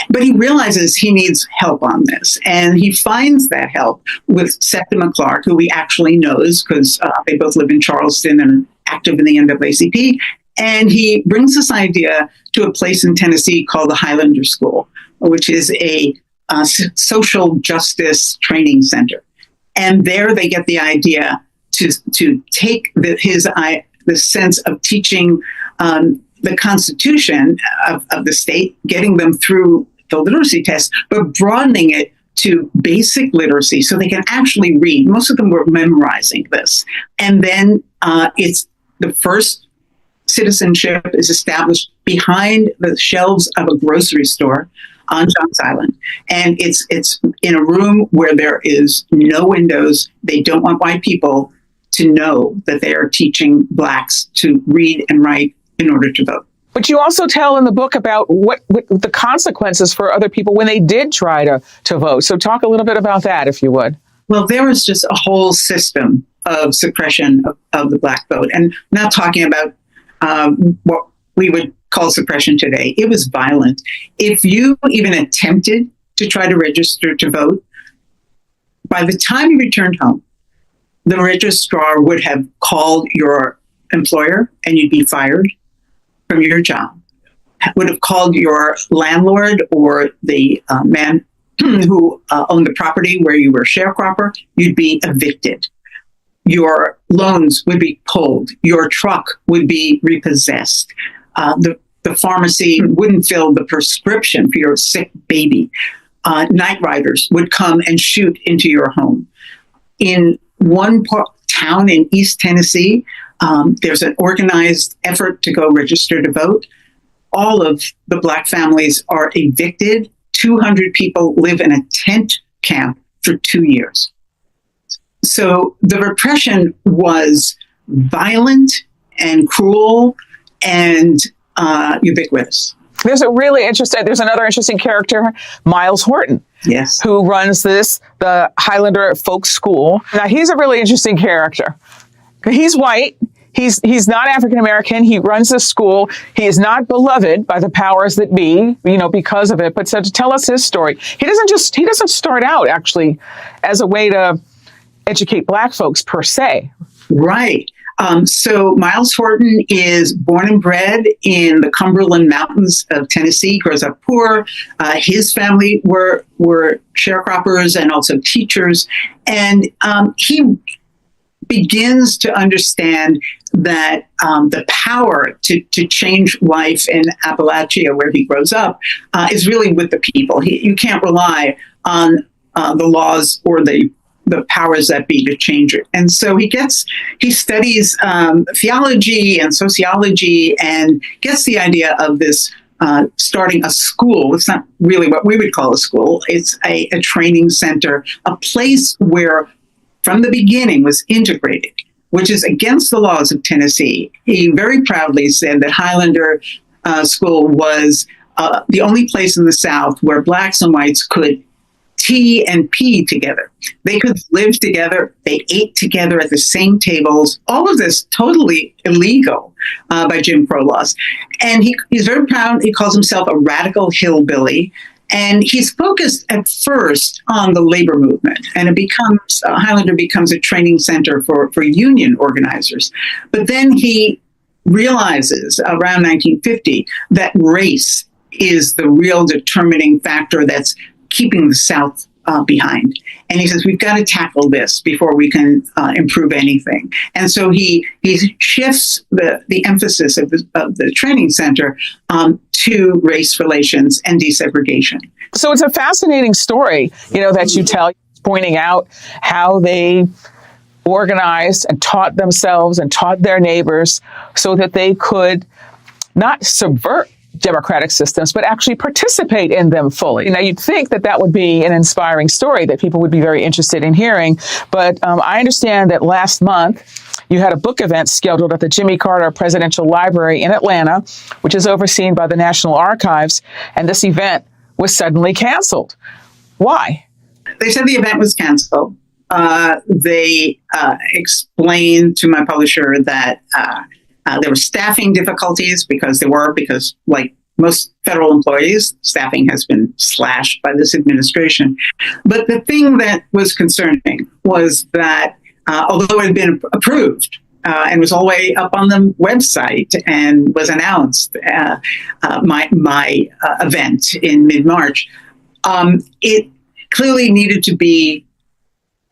But he realizes he needs help on this, and he finds that help with Septima Clark, who he actually knows because they both live in Charleston and active in the NAACP. And he brings this idea to a place in Tennessee called the Highlander School, which is a social justice training center. And there they get the idea to take the sense of teaching the Constitution of the state, getting them through the literacy test, but broadening it to basic literacy so they can actually read. Most of them were memorizing this. And then it's the first citizenship is established behind the shelves of a grocery store on Johns Island. And it's in a room where there is no windows. They don't want white people to know that they are teaching blacks to read and write in order to vote. But you also tell in the book about what the consequences for other people when they did try to vote. So talk a little bit about that, if you would. Well, there was just a whole system of suppression of the black vote. And I'm not talking about what we would call suppression today. It was violent. If you even attempted to try to register to vote, by the time you returned home, the registrar would have called your employer and you'd be fired from your job. Would have called your landlord or the man who owned the property where you were a sharecropper. You'd be evicted. Your loans would be pulled. Your truck would be repossessed. The pharmacy wouldn't fill the prescription for your sick baby. Night riders would come and shoot into your home. In one town in East Tennessee, there's an organized effort to go register to vote. All of the black families are evicted. 200 people live in a tent camp for 2 years. So the repression was violent and cruel and ubiquitous. There's another interesting character, Miles Horton. Yes. Who runs the Highlander Folk School. Now, he's a really interesting character. He's white. He's not African American. He runs this school. He is not beloved by the powers that be, because of it. But so to tell us his story, he doesn't start out actually as a way to educate black folks per se. Right. So Miles Horton is born and bred in the Cumberland Mountains of Tennessee, grows up poor. His family were sharecroppers and also teachers. And he begins to understand that the power to change life in Appalachia, where he grows up, is really with the people. You can't rely on the laws or the powers that be to change it. And so he studies theology and sociology and gets the idea of this starting a school. It's not really what we would call a school. It's a training center, a place where from the beginning was integrated, which is against the laws of Tennessee. He very proudly said that Highlander School was the only place in the South where blacks and whites could tea and pee together. They could live together. They ate together at the same tables. All of this totally illegal by Jim Crow laws. And he's very proud. He calls himself a radical hillbilly. And he's focused at first on the labor movement. And Highlander becomes a training center for union organizers. But then he realizes around 1950 that race is the real determining factor that's keeping the South behind. And he says, we've got to tackle this before we can improve anything. And so he shifts the emphasis of the training center to race relations and desegregation. So it's a fascinating story, that you tell, pointing out how they organized and taught themselves and taught their neighbors so that they could not subvert democratic systems, but actually participate in them fully. Now, you'd think that that would be an inspiring story that people would be very interested in hearing. But I understand that last month you had a book event scheduled at the Jimmy Carter Presidential Library in Atlanta, which is overseen by the National Archives. And this event was suddenly canceled. Why? They said the event was canceled. They explained to my publisher that there were staffing difficulties because like most federal employees, staffing has been slashed by this administration. But the thing that was concerning was that although it had been approved and was all the way up on the website and was announced, my event in mid-March, it clearly needed to be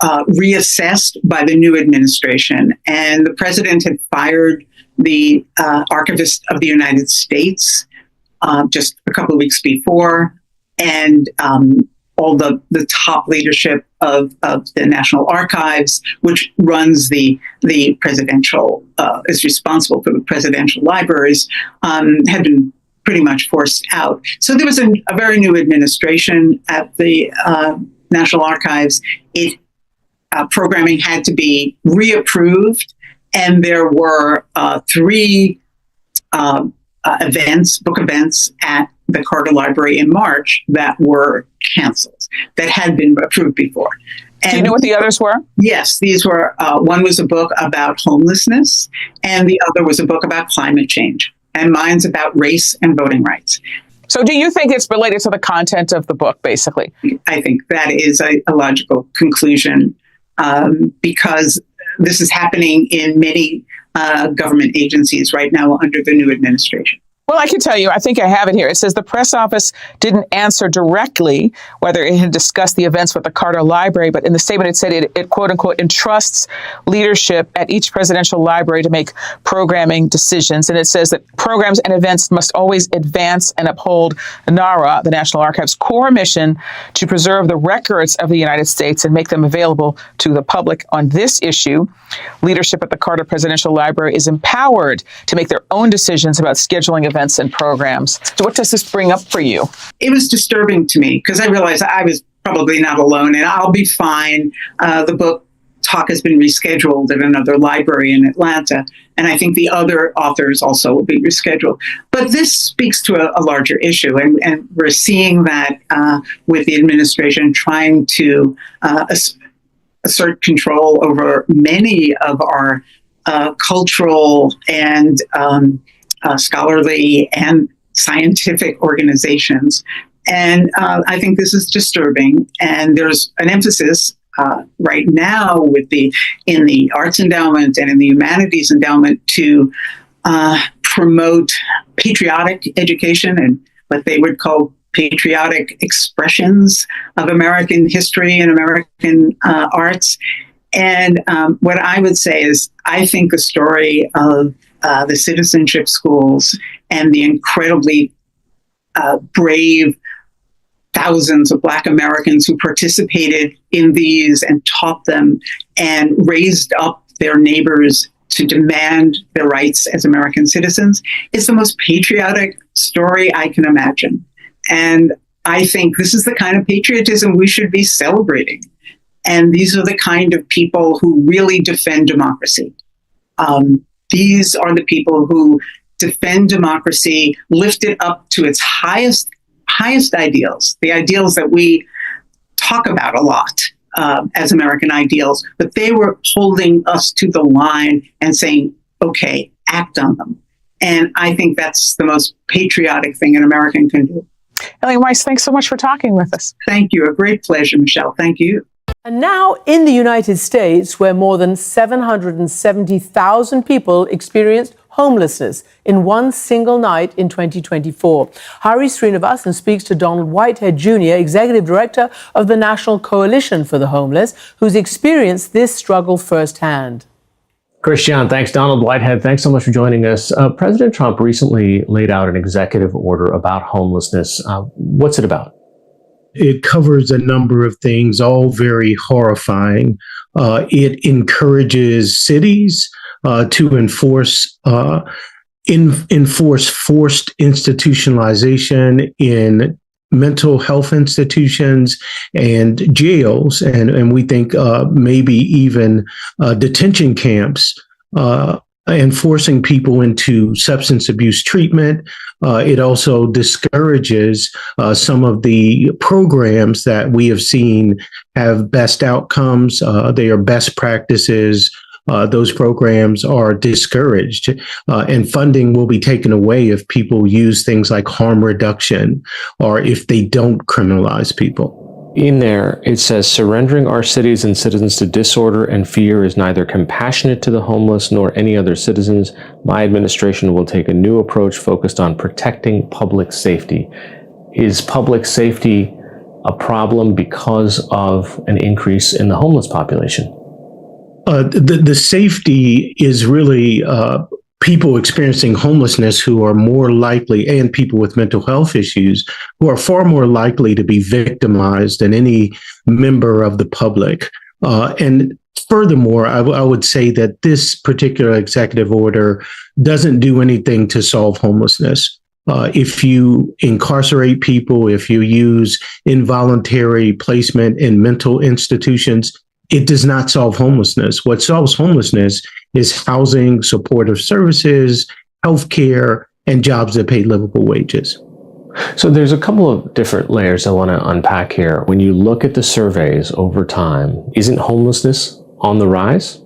reassessed by the new administration. And the president had fired the archivist of the United States just a couple of weeks before, and all the top leadership of the National Archives, which runs the presidential, is responsible for the presidential libraries, had been pretty much forced out. So there was a very new administration at the National Archives. Programming had to be reapproved, and there were 3 book events at the Carter Library in March that were canceled, that had been approved before. And do you know what the others were? Yes, these were, one was a book about homelessness, and the other was a book about climate change, and mine's about race and voting rights. So do you think it's related to the content of the book, basically? I think that is a logical conclusion, because this is happening in many government agencies right now under the new administration. Well, I can tell you, I think I have it here. It says the press office didn't answer directly whether it had discussed the events with the Carter Library, but in the statement it said it quote unquote, entrusts leadership at each presidential library to make programming decisions. And it says that programs and events must always advance and uphold NARA, the National Archives' core mission to preserve the records of the United States and make them available to the public. On this issue, leadership at the Carter Presidential Library is empowered to make their own decisions about scheduling events and programs. So what does this bring up for you? It was disturbing to me because I realized I was probably not alone and I'll be fine. The book talk has been rescheduled at another library in Atlanta, and I think the other authors also will be rescheduled. But this speaks to a larger issue, and we're seeing that with the administration trying to assert control over many of our cultural and scholarly and scientific organizations. And I think this is disturbing. And there's an emphasis right now in the Arts Endowment and in the Humanities Endowment to promote patriotic education and what they would call patriotic expressions of American history and American arts. And what I would say is, I think the story of the citizenship schools and the incredibly brave thousands of Black Americans who participated in these and taught them and raised up their neighbors to demand their rights as American citizens is the most patriotic story I can imagine. And I think this is the kind of patriotism we should be celebrating. And these are the kind of people who really defend democracy. These are the people who defend democracy, lift it up to its highest ideals, the ideals that we talk about a lot as American ideals, but they were holding us to the line and saying, okay, act on them. And I think that's the most patriotic thing an American can do. Ellie Weiss, thanks so much for talking with us. Thank you. A great pleasure, Michelle. Thank you. And now in the United States, where more than 770,000 people experienced homelessness in one single night in 2024. Hari Srinivasan speaks to Donald Whitehead Jr., Executive Director of the National Coalition for the Homeless, who's experienced this struggle firsthand. Christian, thanks. Donald Whitehead, thanks so much for joining us. President Trump recently laid out an executive order about homelessness. What's it about? It covers a number of things, all very horrifying. It encourages cities to enforce enforce forced institutionalization in mental health institutions and jails, and we think maybe even detention camps, and forcing people into substance abuse treatment. It also discourages some of the programs that we have seen have best outcomes. They are best practices. Those programs are discouraged, and funding will be taken away if people use things like harm reduction or if they don't criminalize people. In there, it says, surrendering our cities and citizens to disorder and fear is neither compassionate to the homeless nor any other citizens. My administration will take a new approach focused on protecting public safety. Is public safety a problem because of an increase in the homeless population? The safety is really people experiencing homelessness who are more likely, and people with mental health issues who are far more likely to be victimized than any member of the public. And furthermore, I would say that this particular executive order doesn't do anything to solve homelessness. If you incarcerate people, if you use involuntary placement in mental institutions, it does not solve homelessness. What solves homelessness is housing, supportive services, healthcare, and jobs that pay livable wages. So there's a couple of different layers I want to unpack here. When you look at the surveys over time, isn't homelessness on the rise?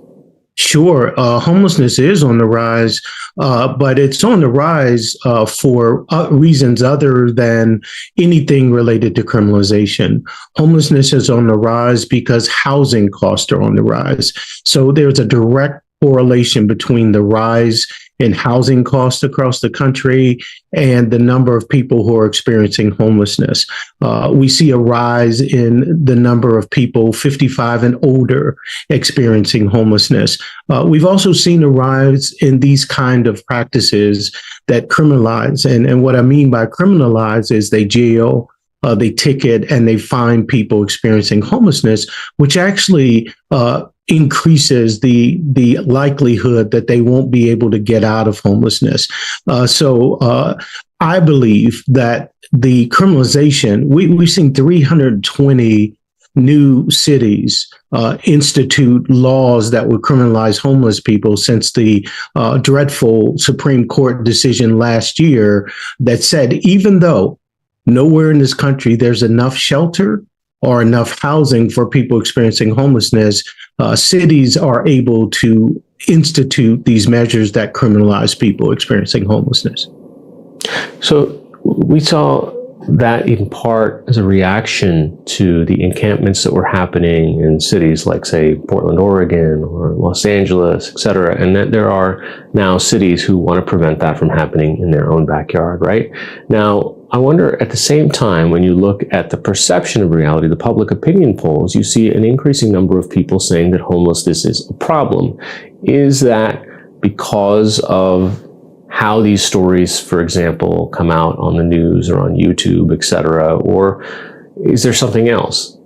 Sure, homelessness is on the rise, but it's on the rise for reasons other than anything related to criminalization. Homelessness is on the rise because housing costs are on the rise. So there's a direct correlation between the rise in housing costs across the country and the number of people who are experiencing homelessness. We see a rise in the number of people 55 and older experiencing homelessness. We've also seen a rise in these kind of practices that criminalize. And what I mean by criminalize is they jail, they ticket, and they fine people experiencing homelessness, which actually increases the likelihood that they won't be able to get out of homelessness. So I believe that the criminalization, we've seen 320 new cities institute laws that would criminalize homeless people since the dreadful Supreme Court decision last year that said, even though nowhere in this country there's enough shelter or enough housing for people experiencing homelessness, cities are able to institute these measures that criminalize people experiencing homelessness. So we saw that in part as a reaction to the encampments that were happening in cities like, say, Portland, Oregon, or Los Angeles, et cetera, and that there are now cities who want to prevent that from happening in their own backyard, right? Now, I wonder, at the same time, when you look at the perception of reality, the public opinion polls, you see an increasing number of people saying that homelessness is a problem. Is that because of how these stories, for example, come out on the news or on YouTube, et cetera, or is there something else?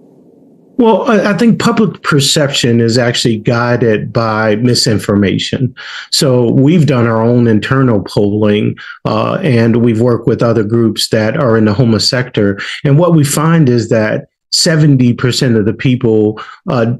Well, I think public perception is actually guided by misinformation. So we've done our own internal polling, and we've worked with other groups that are in the homeless sector. And what we find is that 70% of the people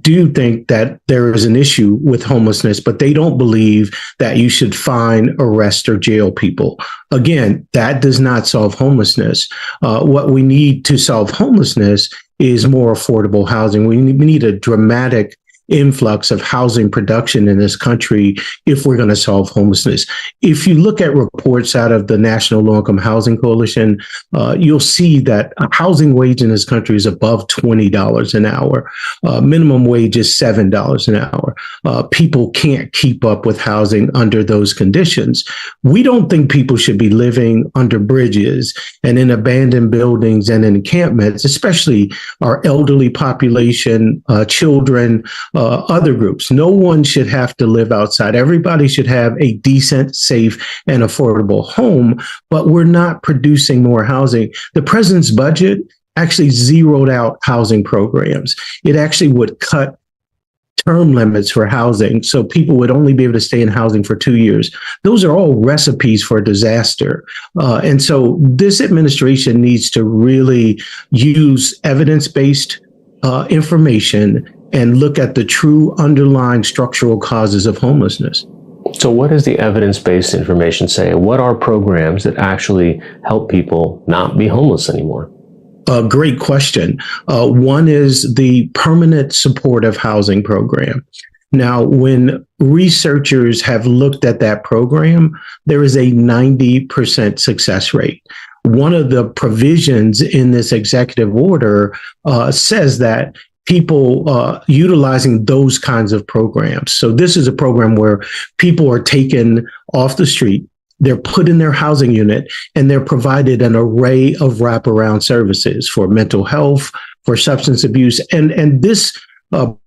do think that there is an issue with homelessness, but they don't believe that you should fine, arrest, or jail people. Again, that does not solve homelessness. What we need to solve homelessness is more affordable housing. We need a dramatic influx of housing production in this country if we're going to solve homelessness. If you look at reports out of the National Low-Income Housing Coalition, you'll see that a housing wage in this country is above $20 an hour. Minimum wage is $7 an hour. People can't keep up with housing under those conditions. We don't think people should be living under bridges and in abandoned buildings and in encampments, especially our elderly population, children, other groups. No one should have to live outside. Everybody should have a decent, safe, and affordable home, but we're not producing more housing. The president's budget actually zeroed out housing programs. It actually would cut term limits for housing, so people would only be able to stay in housing for 2 years. Those are all recipes for disaster. And so this administration needs to really use evidence-based information and look at the true underlying structural causes of homelessness. So what does the evidence-based information say? What are programs that actually help people not be homeless anymore? Great question. One is the Permanent Supportive Housing Program. Now, when researchers have looked at that program, there is a 90% success rate. One of the provisions in this executive order says that people utilizing those kinds of programs. So this is a program where people are taken off the street, they're put in their housing unit, and they're provided an array of wraparound services for mental health, for substance abuse. And this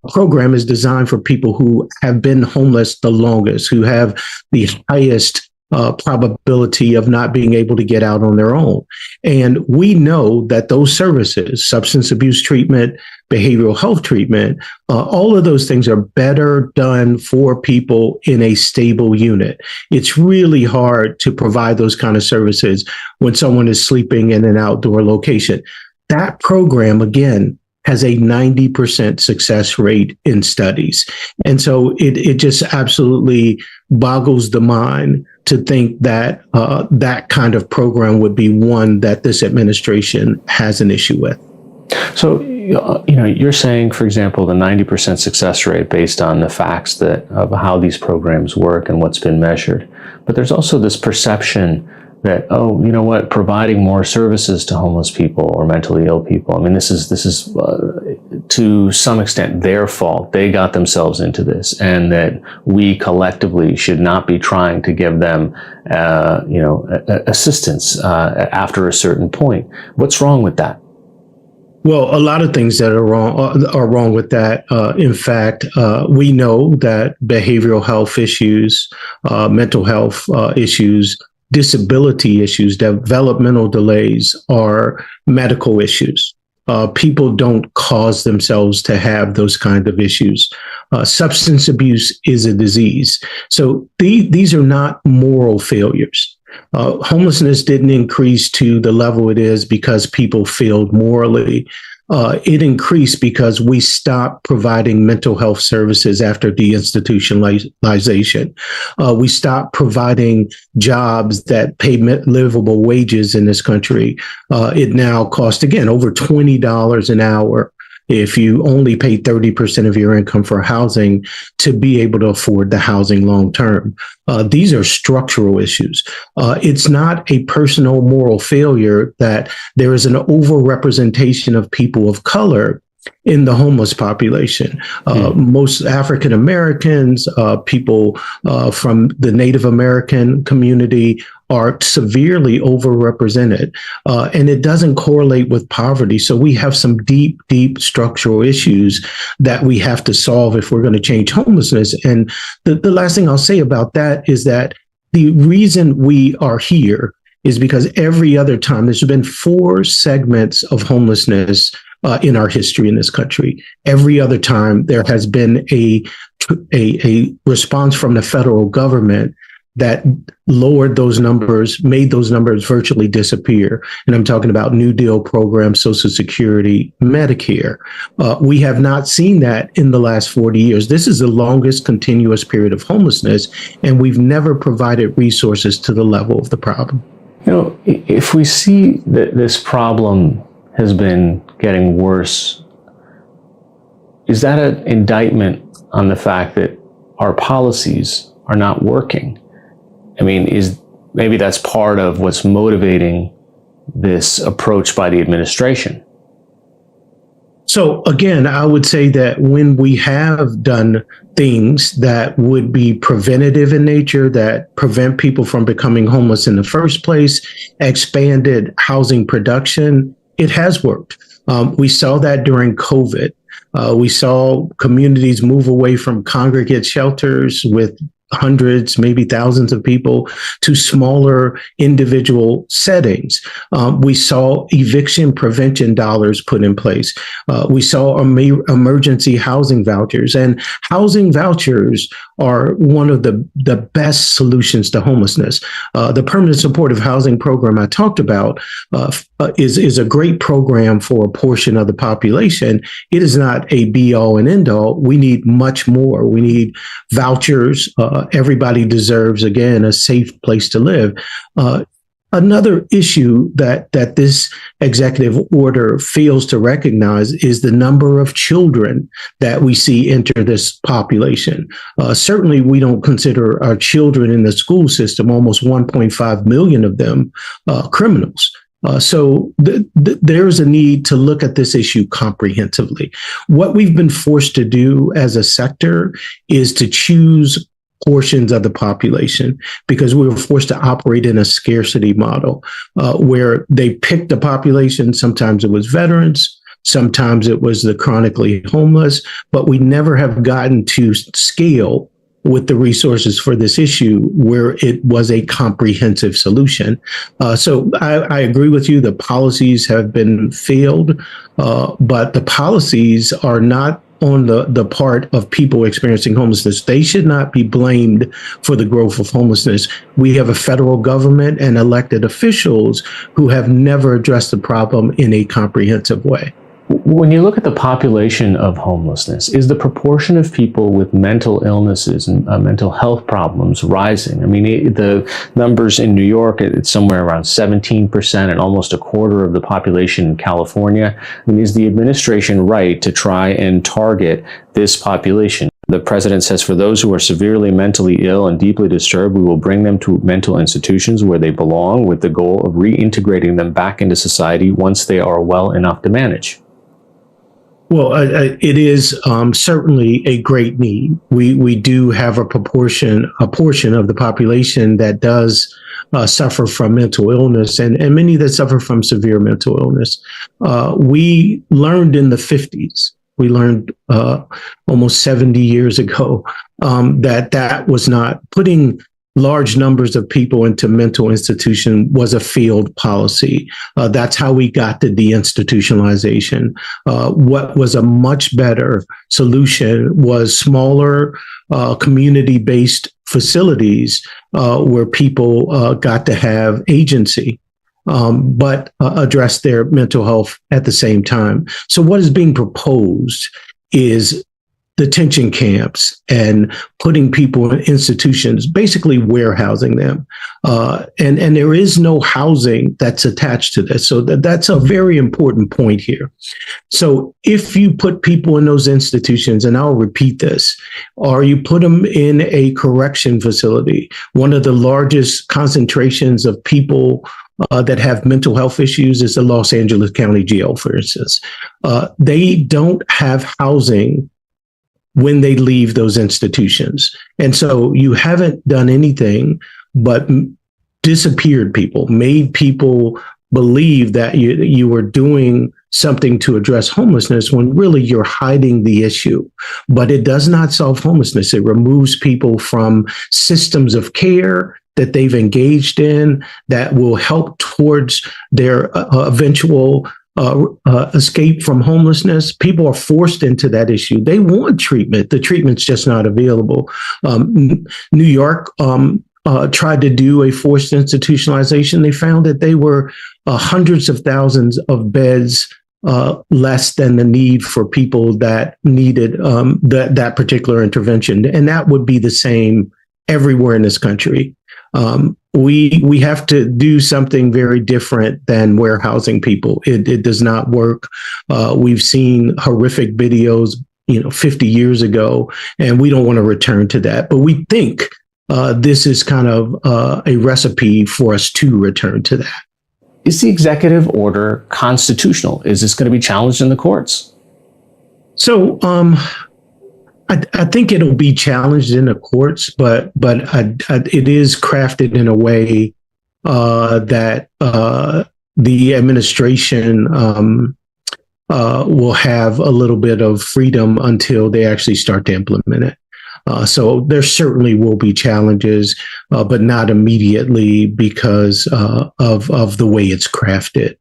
program is designed for people who have been homeless the longest, who have the highest probability of not being able to get out on their own. And we know that those services, substance abuse treatment, behavioral health treatment, all of those things are better done for people in a stable unit. It's really hard to provide those kind of services when someone is sleeping in an outdoor location. That program, again, has a 90% success rate in studies. And so it just absolutely boggles the mind to think that that kind of program would be one that this administration has an issue with. So, you're saying, for example, the 90% success rate based on the facts of how these programs work and what's been measured. But there's also this perception that, providing more services to homeless people or mentally ill people, I mean, this is to some extent their fault. They got themselves into this, and that we collectively should not be trying to give them, assistance after a certain point. What's wrong with that? Well, a lot of things that are wrong with that. In fact, we know that behavioral health issues, mental health issues, disability issues, developmental delays are medical issues. People don't cause themselves to have those kind of issues. Substance abuse is a disease. So these are not moral failures. Homelessness didn't increase to the level it is because people failed morally. It increased because we stopped providing mental health services after deinstitutionalization. We stopped providing jobs that pay livable wages in this country. It now costs, again, over $20 an hour if you only pay 30% of your income for housing to be able to afford the housing long term. These are structural issues. It's not a personal moral failure that there is an overrepresentation of people of color in the homeless population. Most African Americans, people from the Native American community are severely overrepresented, and it doesn't correlate with poverty. So we have some deep, deep structural issues that we have to solve if we're going to change homelessness. And the last thing I'll say about that is that the reason we are here is because every other time there's been 4 segments of homelessness in our history in this country. Every other time there has been a response from the federal government that lowered those numbers, made those numbers virtually disappear. And I'm talking about New Deal programs, Social Security, Medicare. We have not seen that in the last 40 years. This is the longest continuous period of homelessness, and we've never provided resources to the level of the problem. If we see that this problem has been getting worse, is that an indictment on the fact that our policies are not working? I mean, maybe that's part of what's motivating this approach by the administration? So again, I would say that when we have done things that would be preventative in nature, that prevent people from becoming homeless in the first place, expanded housing production, it has worked. We saw that during COVID. We saw communities move away from congregate shelters with hundreds, maybe thousands of people to smaller individual settings. We saw eviction prevention dollars put in place. We saw emergency housing vouchers, and housing vouchers are one of the best solutions to homelessness. The permanent supportive housing program I talked about is a great program for a portion of the population. It is not a be all and end all. We need much more. We need vouchers. Everybody deserves, again, a safe place to live. Another issue that this executive order fails to recognize is the number of children that we see enter this population. Certainly, we don't consider our children in the school system, almost 1.5 million of them, criminals. So there's a need to look at this issue comprehensively. What we've been forced to do as a sector is to choose portions of the population because we were forced to operate in a scarcity model where they picked the population. Sometimes it was veterans, sometimes it was the chronically homeless, but we never have gotten to scale with the resources for this issue where it was a comprehensive solution. So I agree with you. The policies have been failed, but the policies are not on the part of people experiencing homelessness. They should not be blamed for the growth of homelessness. We have a federal government and elected officials who have never addressed the problem in a comprehensive way. When you look at the population of homelessness, is the proportion of people with mental illnesses and mental health problems rising? I mean, the numbers in New York, it's somewhere around 17% and almost a quarter of the population in California. I mean, is the administration right to try and target this population? The president says for those who are severely mentally ill and deeply disturbed, we will bring them to mental institutions where they belong with the goal of reintegrating them back into society once they are well enough to manage. Well, it is certainly a great need. We do have a portion of the population that does suffer from mental illness, and many that suffer from severe mental illness. We learned in the 50s. We learned almost 70 years ago that was not putting large numbers of people into mental institution was a failed policy. That's how we got to deinstitutionalization. What was a much better solution was smaller community-based facilities where people got to have agency, but address their mental health at the same time. So what is being proposed is detention camps and putting people in institutions, basically warehousing them. And there is no housing that's attached to this. So that's a very important point here. So if you put people in those institutions, and I'll repeat this, or you put them in a correction facility, one of the largest concentrations of people that have mental health issues is the Los Angeles County Jail, for instance. They don't have housing when they leave those institutions. And so you haven't done anything but disappeared people, made people believe that you were doing something to address homelessness when really you're hiding the issue. But it does not solve homelessness. It removes people from systems of care that they've engaged in that will help towards their eventual escape from homelessness. People are forced into that issue. They want treatment. The treatment's just not available. New York tried to do a forced institutionalization. They found that they were hundreds of thousands of beds less than the need for people that needed that particular intervention. And that would be the same everywhere in this country. We have to do something very different than warehousing people. It does not work. We've seen horrific videos, 50 years ago, and we don't want to return to that. But we think this is kind of a recipe for us to return to that. Is the executive order constitutional? Is this going to be challenged in the courts? So, I think it'll be challenged in the courts, but it is crafted in a way that the administration will have a little bit of freedom until they actually start to implement it. So there certainly will be challenges, but not immediately because of the way it's crafted.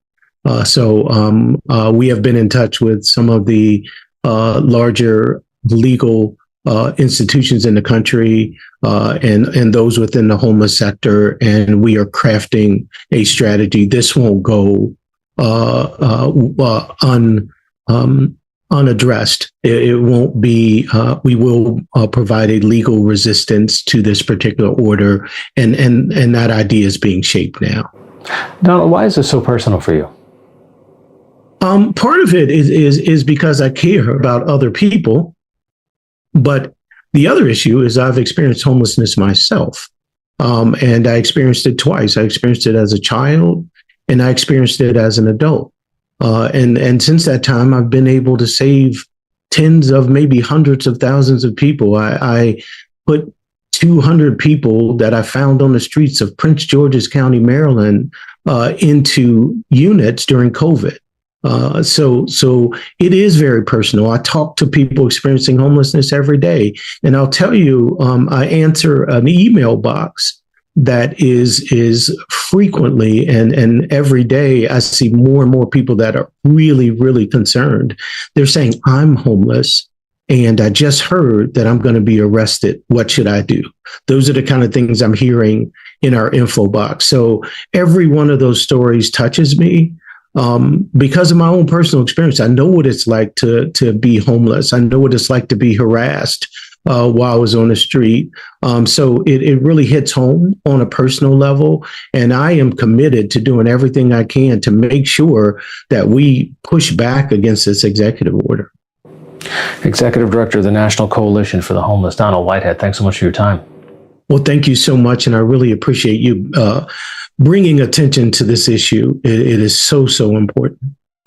We have been in touch with some of the larger legal institutions in the country and those within the homeless sector, and we are crafting a strategy. This won't go unaddressed. It won't be. We will provide a legal resistance to this particular order, and that idea is being shaped now. Donald, why is this so personal for you? Part of it is because I care about other people, but the other issue is I've experienced homelessness myself, and I experienced it twice. I experienced it as a child, and I experienced it as an adult. And since that time, I've been able to save tens of maybe hundreds of thousands of people. I put 200 people that I found on the streets of Prince George's County, Maryland, into units during COVID. So it is very personal. I talk to people experiencing homelessness every day, and I'll tell you, I answer an email box that is frequently and every day I see more and more people that are really, really concerned. They're saying, I'm homeless and I just heard that I'm going to be arrested. What should I do? Those are the kind of things I'm hearing in our info box. So every one of those stories touches me. Because of my own personal experience, I know what it's like to be homeless. I know what it's like to be harassed while I was on the street. So it really hits home on a personal level. And I am committed to doing everything I can to make sure that we push back against this executive order. Executive Director of the National Coalition for the Homeless, Donald Whitehead, thanks so much for your time. Well, thank you so much. And I really appreciate you bringing attention to this issue. It is so important.